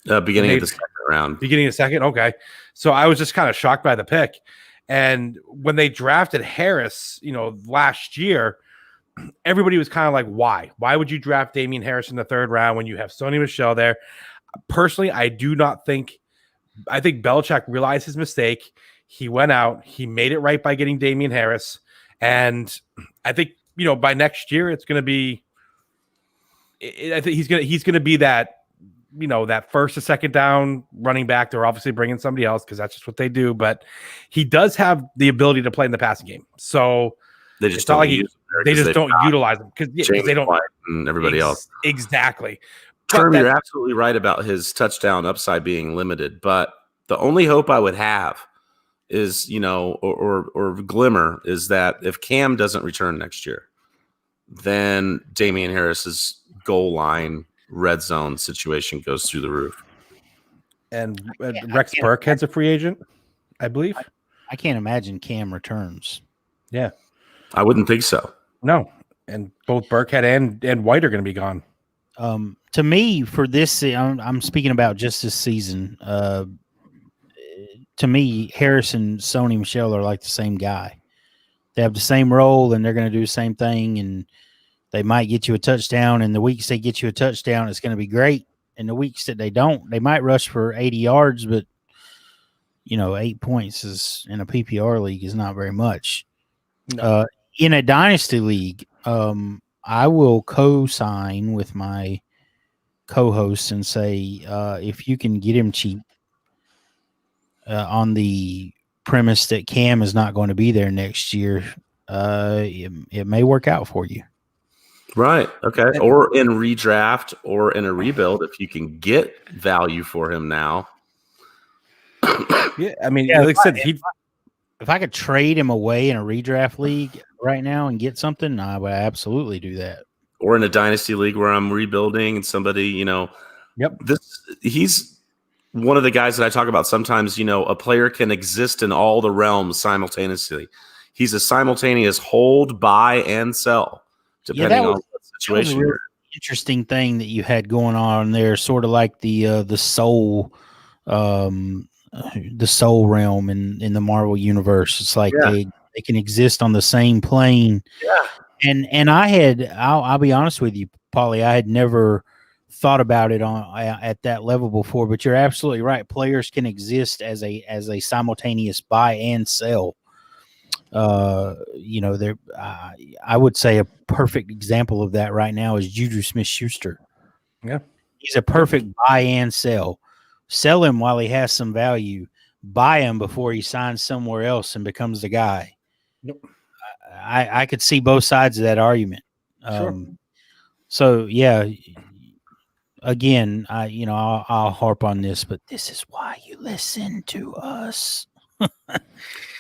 Beginning of the second round. Beginning of the second? Okay. So I was just kind of shocked by the pick. And when they drafted Harris, last year, everybody was kind of like, why? Why would you draft Damian Harris in the third round when you have Sony Michel there? Personally, I think Belichick realized his mistake. He went out. He made it right by getting Damian Harris. And I think, by next year, it's going to be I think he's going to be that, that first or second down running back. They're obviously bringing somebody else because that's just what they do. But he does have the ability to play in the passing game. So they just don't utilize him because they don't. And everybody else. Exactly. Term, you're absolutely right about his touchdown upside being limited. But the only hope I would have is, or glimmer is that if Cam doesn't return next year, then Damian Harris's goal line red zone situation goes through the roof. And Rex Burkhead's a free agent, I believe. I can't imagine Cam returns. Yeah. I wouldn't think so. No. And both Burkhead and White are going to be gone. To me, for this, I'm speaking about just this season. To me, Harris and Sony Michel are like the same guy. They have the same role, and they're going to do the same thing, and they might get you a touchdown. And the weeks they get you a touchdown, it's going to be great. And the weeks that they don't, they might rush for 80 yards, but 8 points is in a PPR league is not very much. No. In a dynasty league, I will co-sign with my co-host and say if you can get him cheap on the premise that Cam is not going to be there next year, it may work out for you. Right. Okay. Or in redraft or in a rebuild, if you can get value for him now. Yeah. I mean, like I said, if I could trade him away in a redraft league right now and get something, I would absolutely do that. Or in a dynasty league where I'm rebuilding and somebody, Yep. He's one of the guys that I talk about sometimes, a player can exist in all the realms simultaneously. He's a simultaneous hold, buy, and sell, depending on what situation you're in. Interesting thing that you had going on there, sort of like the soul realm in the Marvel universe. It's like they can exist on the same plane. Yeah. And I'll be honest with you, Paulie, I had never thought about it at that level before, but you're absolutely right. Players can exist as a simultaneous buy and sell. I would say a perfect example of that right now is Juju Smith-Schuster. Yeah. He's a perfect buy and sell. Sell him while he has some value. Buy him before he signs somewhere else and becomes the guy. Nope. I could see both sides of that argument. Sure. So yeah, again, I'll harp on this, but this is why you listen to us.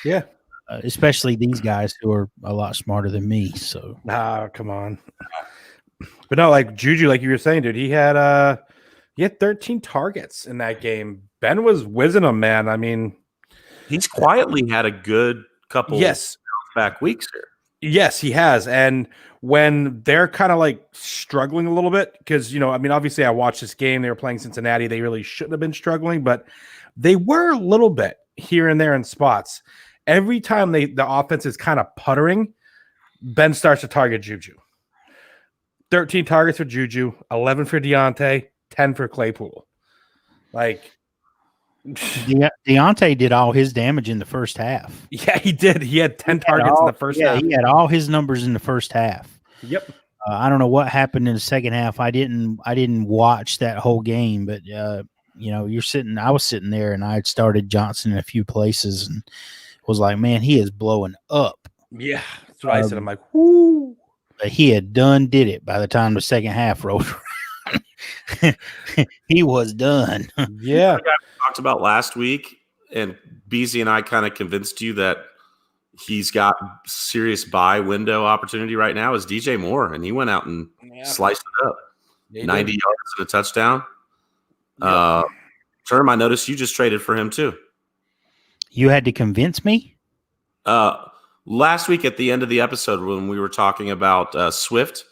Yeah. Especially these guys who are a lot smarter than me. So come on. But no, like Juju, like you were saying, dude, he had 13 targets in that game. Ben was whizzing them, man. I mean, he's quietly had a good couple back weeks here. Yes, he has. And when they're kind of like struggling a little bit, because, I mean, obviously I watched this game. They were playing Cincinnati. They really shouldn't have been struggling, but they were a little bit here and there in spots. Every time the offense is kind of puttering, Ben starts to target Juju. 13 targets for Juju, 11 for Deontay, 10 for Claypool. Like, Deontay did all his damage in the first half. yeah, he did. He had 10 targets in the first half. He had all his numbers in the first half. Yep. I don't know what happened in the second half. I didn't watch that whole game, but I was sitting there and I had started Johnson in a few places and was like, man, he is blowing up. Yeah, that's what I said. I'm like, whoo. But he had did it by the time the second half rolled around. He was done. Yeah. Talked about last week, and BZ and I kind of convinced you that he's got serious buy window opportunity right now is DJ Moore, and he went out and sliced it up. 90 yards and a touchdown. Yep. Term, I noticed you just traded for him too. You had to convince me? Last week at the end of the episode when we were talking about Swift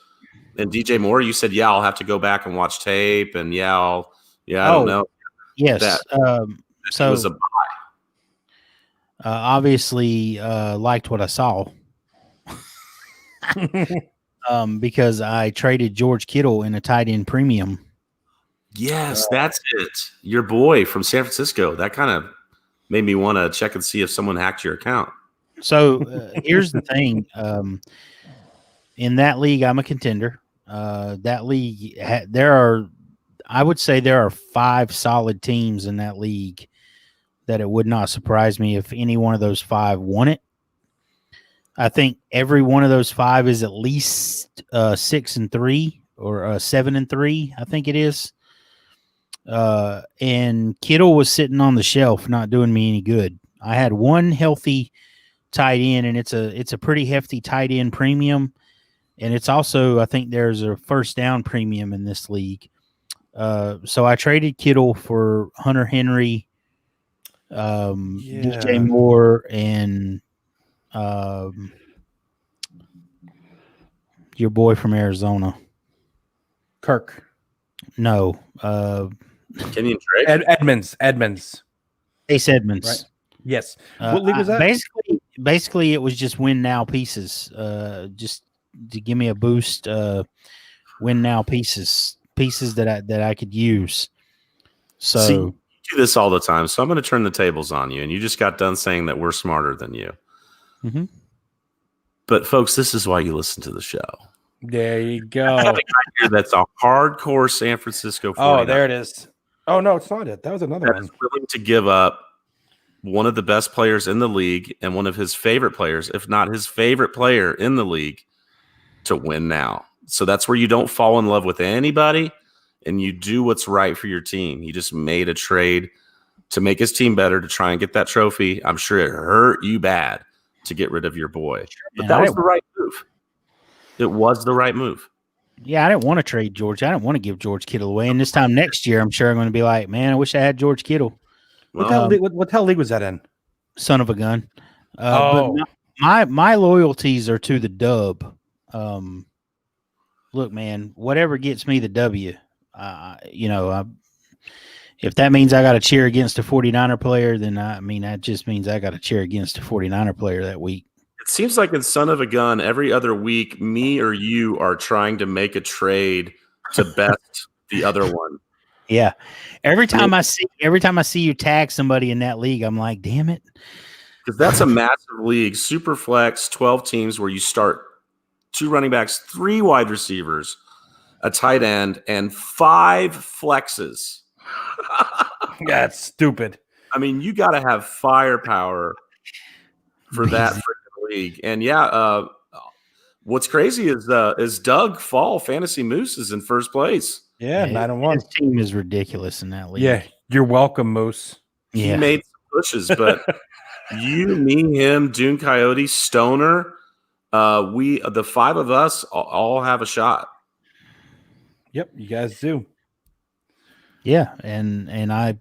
and DJ Moore, you said, yeah, I'll have to go back and watch tape, and I don't know. Yes. So it was a buy. Obviously liked what I saw. Because I traded George Kittle in a tight end premium. Yes, that's it. Your boy from San Francisco. That kind of made me want to check and see if someone hacked your account. So here's the thing. In that league, I'm a contender. That league, I would say there are 5 solid teams in that league that it would not surprise me if any one of those 5 won it. I think every one of those 5 is at least 6-3 or 7-3. I think it is. And Kittle was sitting on the shelf, not doing me any good. I had one healthy tight end, and it's a pretty hefty tight end premium, and it's also, I think there's a first down premium in this league. So I traded Kittle for Hunter Henry, DJ Moore, and your boy from Arizona, Kirk. No, Kenyon Drake, Edmonds, Ace Edmonds. Right. Yes. What league was that? Basically, it was just win now pieces. Just to give me a boost. Win now pieces that I could use. So see, you do this all the time. So I'm going to turn the tables on you, and you just got done saying that we're smarter than you. Mm-hmm. But folks, this is why you listen to the show. There you go. That's a hardcore San Francisco 49er. Oh, there it is. Oh no, it's not it. That was another one. Willing to give up one of the best players in the league and one of his favorite players, if not his favorite player in the league, to win now. So that's where you don't fall in love with anybody and you do what's right for your team. He just made a trade to make his team better, to try and get that trophy. I'm sure it hurt you bad to get rid of your boy, but that was the right move. It was the right move. Yeah, I didn't want to trade George. I didn't want to give George Kittle away. And this time next year, I'm sure I'm going to be like, man, I wish I had George Kittle. What hell league was that in? Son of a gun. But my loyalties are to the dub. Look, man, whatever gets me the W, if that means I got to cheer against a 49er player, then that just means I got to cheer against a 49er player that week. It seems like in Son of a Gun, every other week, me or you are trying to make a trade to best the other one. Yeah. Every time I see you tag somebody in that league, I'm like, damn it. Because that's a massive league, super flex, 12 teams where you start 2 running backs, 3 wide receivers, a tight end, and 5 flexes. That's stupid. I mean, you got to have firepower for that freaking league. And yeah, what's crazy is Doug Fall Fantasy Moose is in first place. Yeah, 9-1. His team is ridiculous in that league. Yeah, you're welcome, Moose. He made some pushes, but you, me, him, Dune Coyote, Stoner, the 5 of us all have a shot. Yep, you guys do. Yeah, and I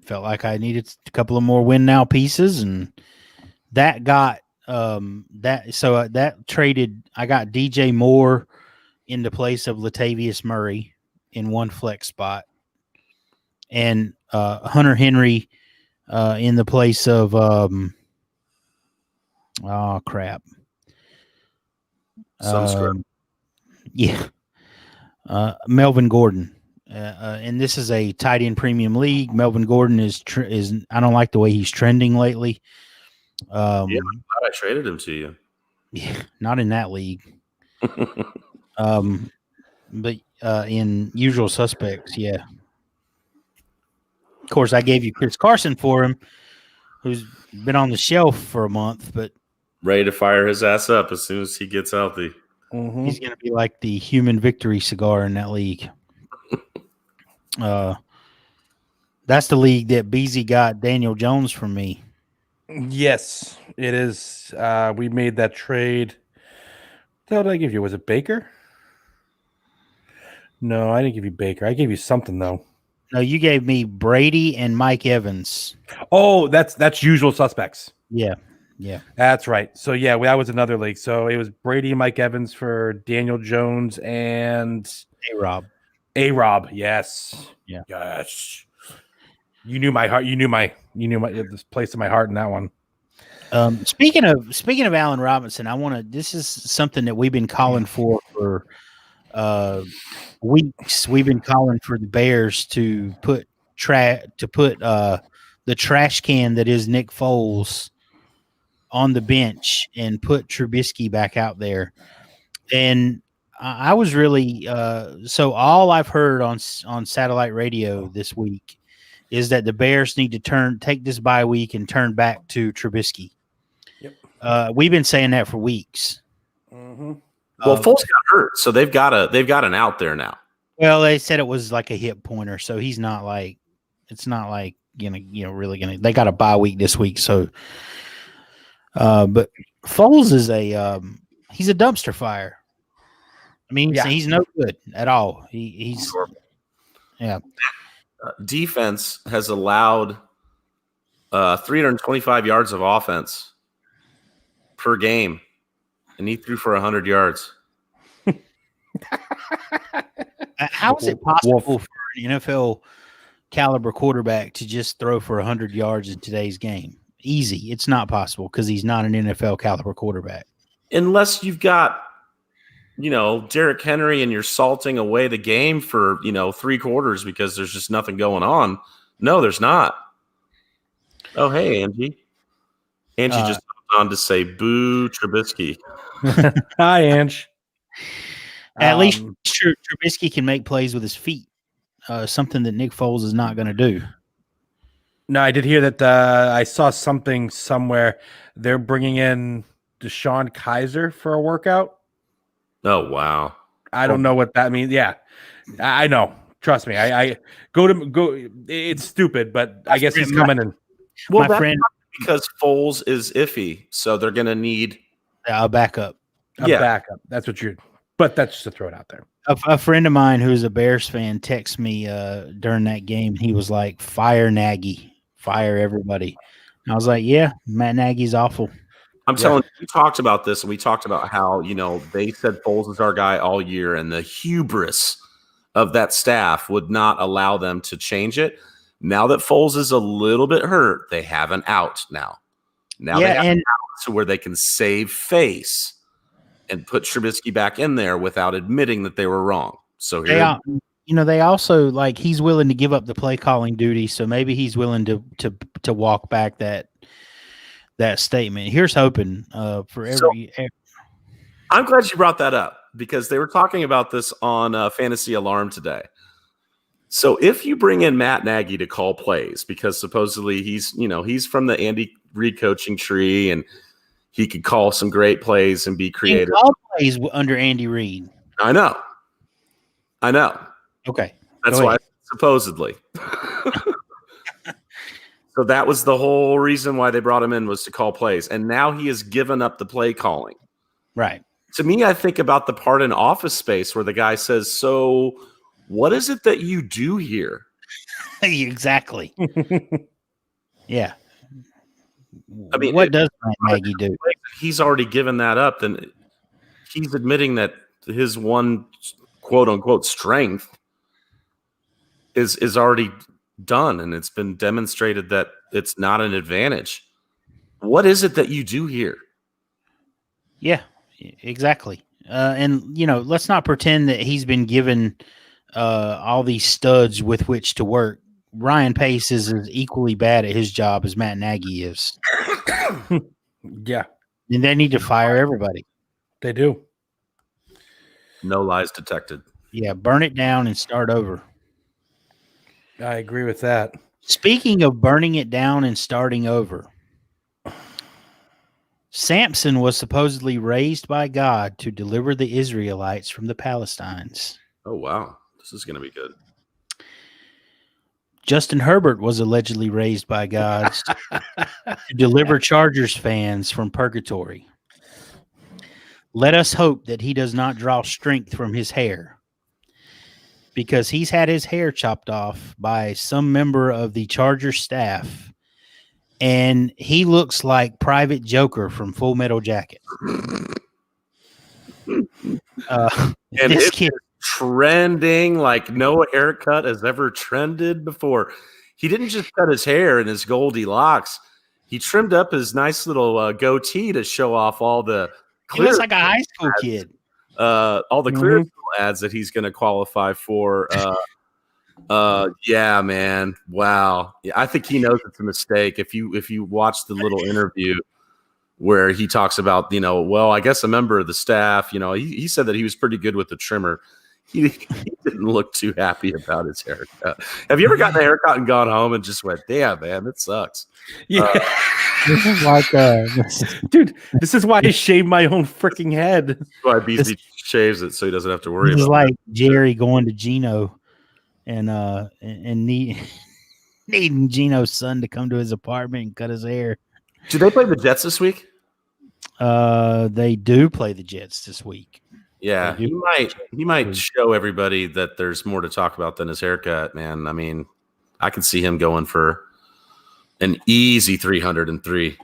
felt like I needed a couple of more win now pieces, and that got that traded. I got DJ Moore in the place of Latavius Murray in one flex spot, and Hunter Henry in the place of oh crap. Some script. Yeah. Melvin Gordon. And this is a tight end premium league. Melvin Gordon is I don't like the way he's trending lately. Yeah, I'm glad I traded him to you. Yeah, not in that league. But in usual suspects, yeah. Of course, I gave you Chris Carson for him, who's been on the shelf for a month, but ready to fire his ass up as soon as he gets healthy. Mm-hmm. he's going to be like the human victory cigar in that league. That's the league that Beasy got Daniel Jones from me. Yes, it is. We made that trade. What the hell did I give you? Was it Baker? No, I didn't give you Baker. I gave you something though. No, you gave me Brady and Mike Evans. Oh, that's usual suspects. Yeah. That's right. So yeah, that was another league. So it was Brady and Mike Evans for Daniel Jones and A-Rob. Yes. Yeah. Yes. You knew my heart. You knew this place in my heart in that one. Speaking of Allen Robinson, this is something that we've been calling for weeks. We've been calling for the Bears to put the trash can that is Nick Foles on the bench and put Trubisky back out there. And I was really so all I've heard on satellite radio this week is that the Bears need to take this bye week and turn back to Trubisky. Yep. We've been saying that for weeks. Mm-hmm. Well, Foles got hurt, so they've got an out there now. Well, they said it was like a hip pointer, so he's not like it's not like really gonna. They got a bye week this week, so. But Foles is he's a dumpster fire. I mean, he's no good at all. He's defense has allowed 325 yards of offense per game, and he threw for 100 yards. How is it possible for an NFL caliber quarterback to just throw for 100 yards in today's game? Easy. It's not possible because he's not an NFL caliber quarterback. Unless you've got, Derrick Henry and you're salting away the game for, 3 quarters because there's just nothing going on. No, there's not. Oh, hey, Angie. Angie just on to say boo Trubisky. Hi, Ange. At least Trubisky can make plays with his feet, something that Nick Foles is not going to do. No, I did hear that I saw something somewhere. They're bringing in Deshaun Kaiser for a workout. Oh, wow. I don't know what that means. Yeah, I know. Trust me. I go. It's stupid, but I guess he's coming in. Well, my friend, because Foles is iffy, so they're going to need a backup. Backup. That's what you're. But that's just to throw it out there. A friend of mine who's a Bears fan texted me during that game. He was like, "Fire Nagy, fire everybody." And I was like, "Yeah, Matt Nagy's awful." I'm telling you, we talked about this, and we talked about how they said Foles is our guy all year, and the hubris of that staff would not allow them to change it. Now that Foles is a little bit hurt, they have an out now. Now they have an out to where they can save face and put Trubisky back in there without admitting that they were wrong. So here, they also he's willing to give up the play calling duty, so maybe he's willing to walk back that statement. Here's hoping for every. I'm glad you brought that up because they were talking about this on Fantasy Alarm today. So if you bring in Matt Nagy to call plays, because supposedly he's from the Andy Reid coaching tree and he could call some great plays and be creative. He called plays under Andy Reid. I know. Okay. That's why supposedly. So that was the whole reason why they brought him in, was to call plays. And now he has given up the play calling. Right. To me, I think about the part in Office Space where the guy says, "So what is it that you do here?" Exactly. Yeah. I mean, what does Matt Nagy do? He's already given that up. Then he's admitting that his one quote unquote strength is already done, and it's been demonstrated that it's not an advantage. What is it that you do here? Yeah, exactly. And let's not pretend that he's been given all these studs with which to work. Ryan Pace is as equally bad at his job as Matt Nagy is. Yeah. And they need to fire everybody. They do. No lies detected. Yeah, burn it down and start over. I agree with that. Speaking of burning it down and starting over, Samson was supposedly raised by God to deliver the Israelites from the Palestinians. Oh, wow. This is going to be good. Justin Herbert was allegedly raised by God to deliver Chargers fans from purgatory. Let us hope that he does not draw strength from his hair, because he's had his hair chopped off by some member of the Charger staff, and he looks like Private Joker from Full Metal Jacket. And this kid trending like no haircut has ever trended before. He didn't just cut his hair and his goldy locks. He trimmed up his nice little goatee to show off all the he looks like a high school kid. All the clear ads that he's going to qualify for. Yeah, man. Wow. Yeah, I think he knows it's a mistake. If you watch the little interview where he talks about, well, I guess a member of the staff, he said that he was pretty good with the trimmer. He didn't look too happy about his haircut. Have you ever gotten a haircut and gone home and just went, damn, man, that sucks? Yeah. This is like, dude, this is why I shave my own freaking head. That's why BZ shaves it so he doesn't have to worry this about is like Jerry going to Gino and needing Gino's son to come to his apartment and cut his hair. Do they play the Jets this week? They do play the Jets this week. Yeah, he might show everybody that there's more to talk about than his haircut, man. I mean, I can see him going for an easy 303.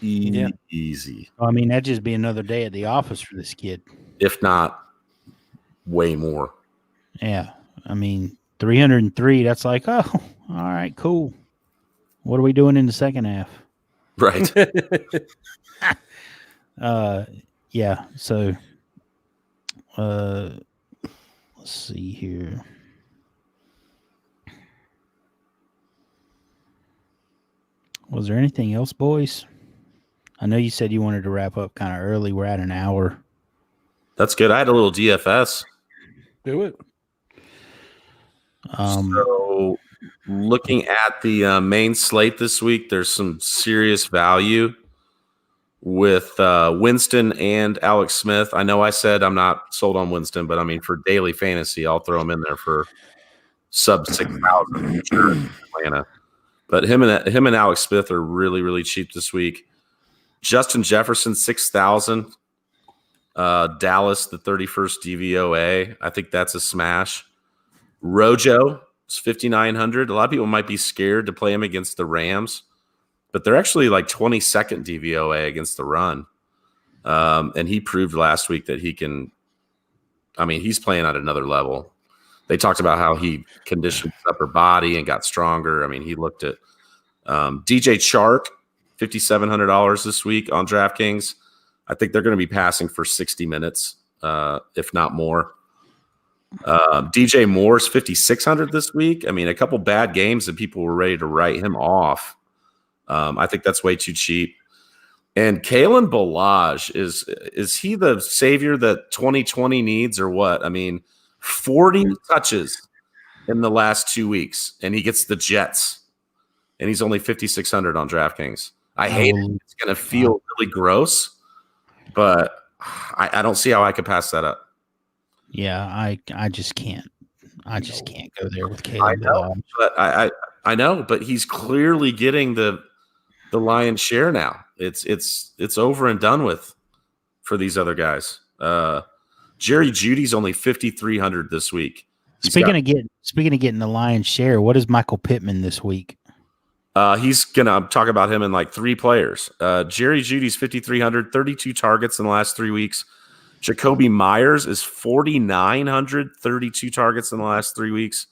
Easy. I mean, that'd just be another day at the office for this kid. If not way more. Yeah. I mean, 303, that's like, oh, all right, cool. What are we doing in the second half? Right. Yeah, so let's see here. Was there anything else, boys? I know you said you wanted to wrap up kind of early. We're at an hour. That's good. I had a little DFS. Do it. So looking at the main slate this week, there's some serious value with Winston and Alex Smith. I know I said I'm not sold on Winston, but I mean, for daily fantasy, I'll throw him in there for sub 6,000 sure, in Atlanta. But him and Alex Smith are really, really cheap this week. Justin Jefferson, 6,000. Dallas, the 31st DVOA. I think that's a smash. Rojo is 5,900. A lot of people might be scared to play him against the Rams, but they're actually like 22nd DVOA against the run. And he proved last week that he can. I mean, he's playing at another level. They talked about how he conditioned his upper body and got stronger. I mean, he looked at DJ Chark, $5,700 this week on DraftKings. I think they're going to be passing for 60 minutes, if not more. DJ Moore's 5,600 this week. I mean, a couple bad games and people were ready to write him off. I think that's way too cheap. And Kalen Ballage, is he the savior that 2020 needs or what? I mean, 40 touches in the last 2 weeks, and he gets the Jets, and he's only 5,600 on DraftKings. I hate it. It's going to feel really gross, but I don't see how I could pass that up. Yeah, I just can't. I just can't go there with Caleb. I know, but he's clearly getting the lion's share now. It's over and done with for these other guys. Jerry Judy's only 5,300 this week. Speaking of getting the lion's share, what is Michael Pittman this week? He's gonna talk about him in like 3 players. Jerry Judy's 5,300, 32 targets in the last 3 weeks. Jacoby Myers is 4,900, 32 targets in the last 3 weeks.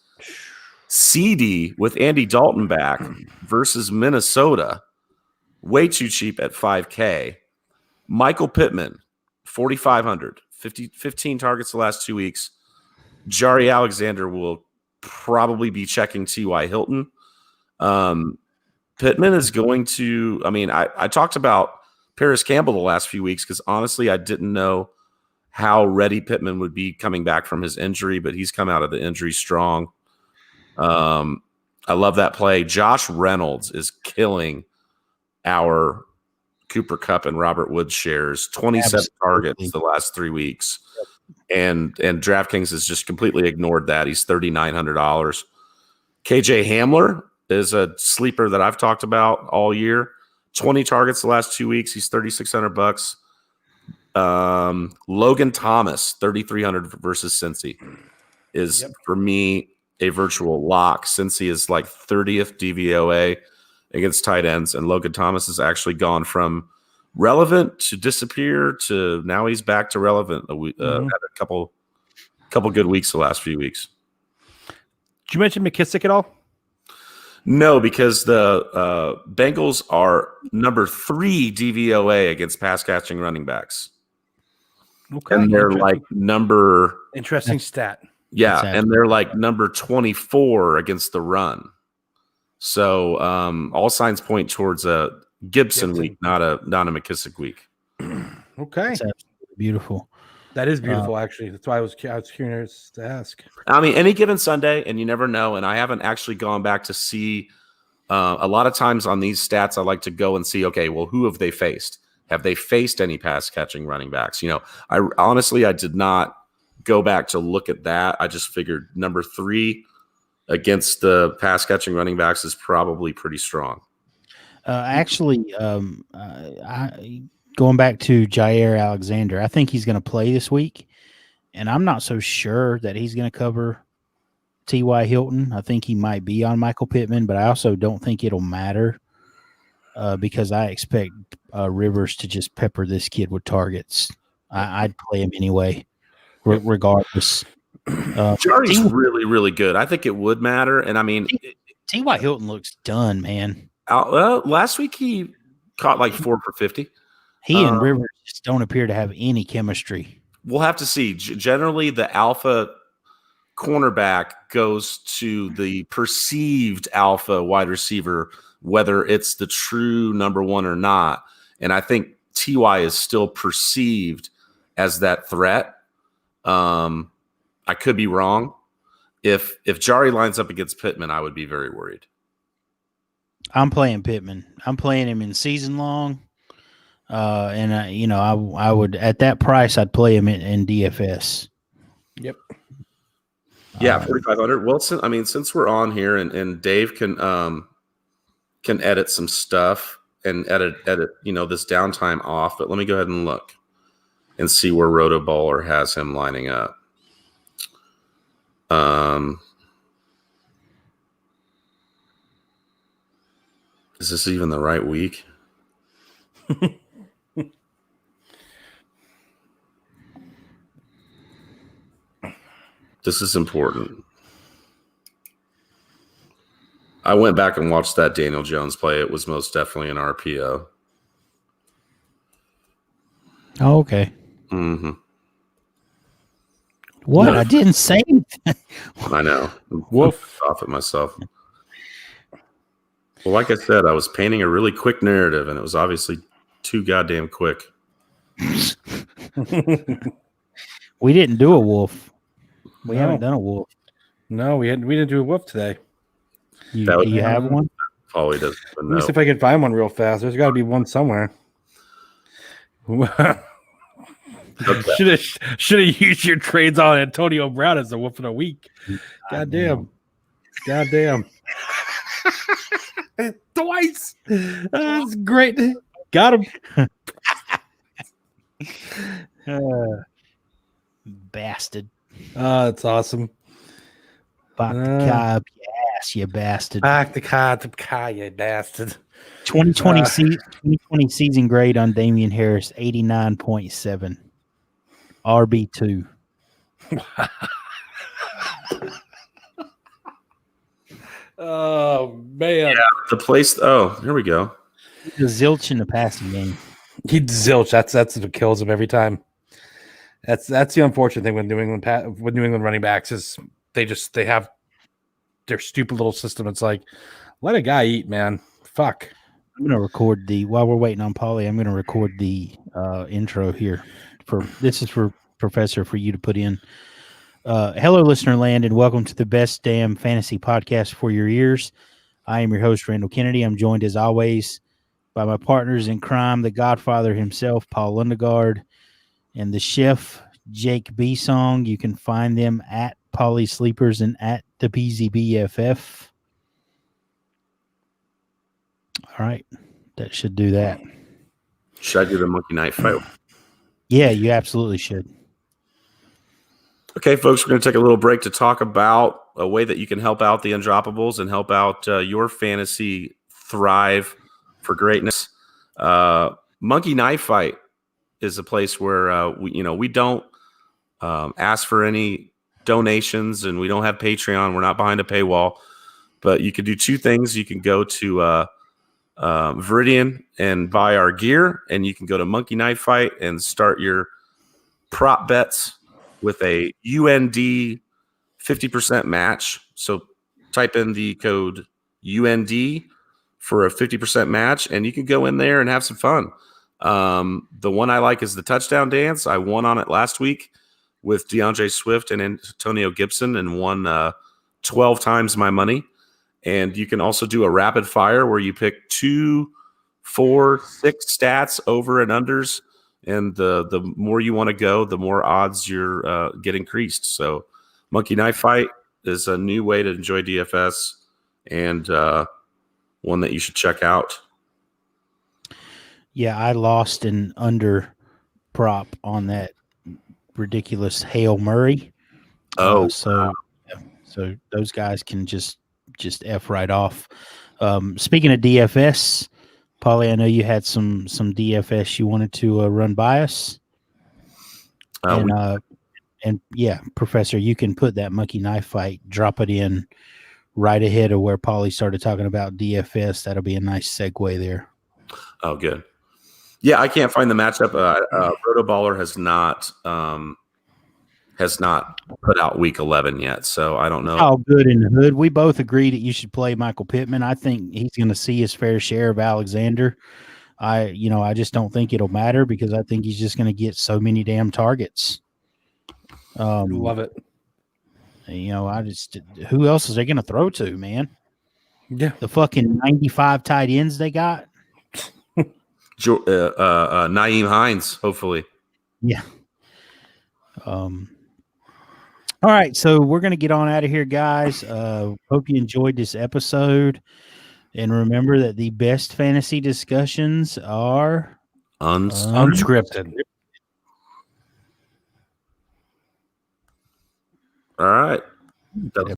CD with Andy Dalton back versus Minnesota, way too cheap at 5K. Michael Pittman, 4,500, 15 targets the last 2 weeks. Jari Alexander will probably be checking T.Y. Hilton. Pittman is going to, I talked about Paris Campbell the last few weeks because honestly, I didn't know how ready Pittman would be coming back from his injury, but he's come out of the injury strong. I love that play. Josh Reynolds is killing our Cooper Kupp and Robert Woods shares. 27 targets the last 3 weeks. And DraftKings has just completely ignored that. He's $3,900. KJ Hamler is a sleeper that I've talked about all year. 20 targets the last 2 weeks. He's $3,600. Logan Thomas, 3,300 versus Cincy, is for me a virtual lock. Cincy is like 30th DVOA against tight ends, and Logan Thomas has actually gone from relevant to disappear to now he's back to relevant. Had a couple good weeks the last few weeks. Did you mention McKissick at all? No, because the Bengals are number 3 DVOA against pass catching running backs. Okay, and they're like number interesting stat. Yeah, and they're like number 24 against the run. So all signs point towards a Gibson week, not a McKissick week. Okay, that's absolutely beautiful. That is beautiful, actually. That's why I was curious to ask. I mean, any given Sunday, and you never know. And I haven't actually gone back to see. A lot of times on these stats, I like to go and see, okay, well, who have they faced? Have they faced any pass catching running backs? You know, I did not go back to look at that. I just figured number 3 against the pass catching running backs is probably pretty strong. Actually, going back to Jair Alexander, I think he's going to play this week, and I'm not so sure that he's going to cover T.Y. Hilton. I think he might be on Michael Pittman, but I also don't think it'll matter because I expect Rivers to just pepper this kid with targets. I'd play him anyway, regardless. Jari's really, really good. I think it would matter, and I mean, T.Y. Hilton looks done, man. Last week he caught like 4 for 50. He and Rivers just don't appear to have any chemistry. We'll have to see. Generally, the alpha cornerback goes to the perceived alpha wide receiver, whether it's the true number 1 or not. And I think T.Y. is still perceived as that threat. I could be wrong. If Jari lines up against Pittman, I would be very worried. I'm playing Pittman. I'm playing him in season long. And I would, at that price, I'd play him in DFS. Yep. Yeah, 4,500. Well, since we're on here and Dave can edit some stuff and edit this downtime off, but let me go ahead and look and see where Rotoballer has him lining up. Is this even the right week? This is important. I went back and watched that Daniel Jones play. It was most definitely an RPO. Oh, okay. Mm-hmm. What? No. I didn't say anything. I know. Woof. Off at myself. Well, like I said, I was painting a really quick narrative, and it was obviously too goddamn quick. We didn't do a wolf. We haven't done a wolf. No, we didn't do a wolf today. Do you have one? Paulie doesn't. Let me see if I can find one real fast. There's got to be one somewhere. Should have used your trades on Antonio Brown as a wolf of the week. Goddamn. Twice. That's great. Got him. Bastard. That's awesome. Fuck the cob, pass, you bastard. Back the car, you bastard. 2020 season grade on Damian Harris, 89.7. RB2. Oh man, The place. Oh, here we go. The zilch in the passing game. he zilch. That's what kills him every time. That's the unfortunate thing with New England running backs is they have their stupid little system. It's like, let a guy eat, man. Fuck. I'm gonna record while we're waiting on Paulie. I'm gonna record the intro here. This is for Professor for you to put in. Hello, listener land, and welcome to the best damn fantasy podcast for your ears. I am your host, Randal Kennedy. I'm joined as always by my partners in crime, the Godfather himself, Paul Lundegaard, and the chef, Jake B. Song. You can find them at Paulie Sleepers and at the PZBFF. All right, that should do that. Should I do the Monkey Knife fight? Yeah, you absolutely should. Okay, folks, we're going to take a little break to talk about a way that you can help out the Undroppables and help out your fantasy thrive for greatness. Monkey Knife Fight is a place where we don't ask for any donations, and we don't have Patreon. We're not behind a paywall, but you can do two things. You can go to Viridian and buy our gear, and you can go to Monkey Knife Fight and start your prop bets with a UND 50% match. So type in the code UND for a 50% match, and you can go in there and have some fun. The one I like is the touchdown dance. I won on it last week with DeAndre Swift and Antonio Gibson and won 12 times my money. And you can also do a rapid fire where you pick 2, 4, 6 stats over and unders. And the more you want to go, the more odds you're get increased. So Monkey Knife Fight is a new way to enjoy DFS and one that you should check out. Yeah, I lost an under prop on that ridiculous Hail Murray. So those guys can just F right off. Speaking of DFS, Paulie, I know you had some DFS you wanted to run by us. And yeah, Professor, you can put that Monkey Knife Fight, drop it in right ahead of where Paulie started talking about DFS. That'll be a nice segue there. Oh, good. Yeah, I can't find the matchup. Rotoballer has not put out week 11 yet, so I don't know. Oh, good in the hood. We both agree that you should play Michael Pittman. I think he's going to see his fair share of Alexander. I just don't think it'll matter because I think he's just going to get so many damn targets. Love it. Who else is they going to throw to, man? Yeah, the fucking 95 tight ends they got. Nyheim Hines, hopefully. Yeah. All right, so we're going to get on out of here, guys. Hope you enjoyed this episode. And remember that the best fantasy discussions are unscripted. All right.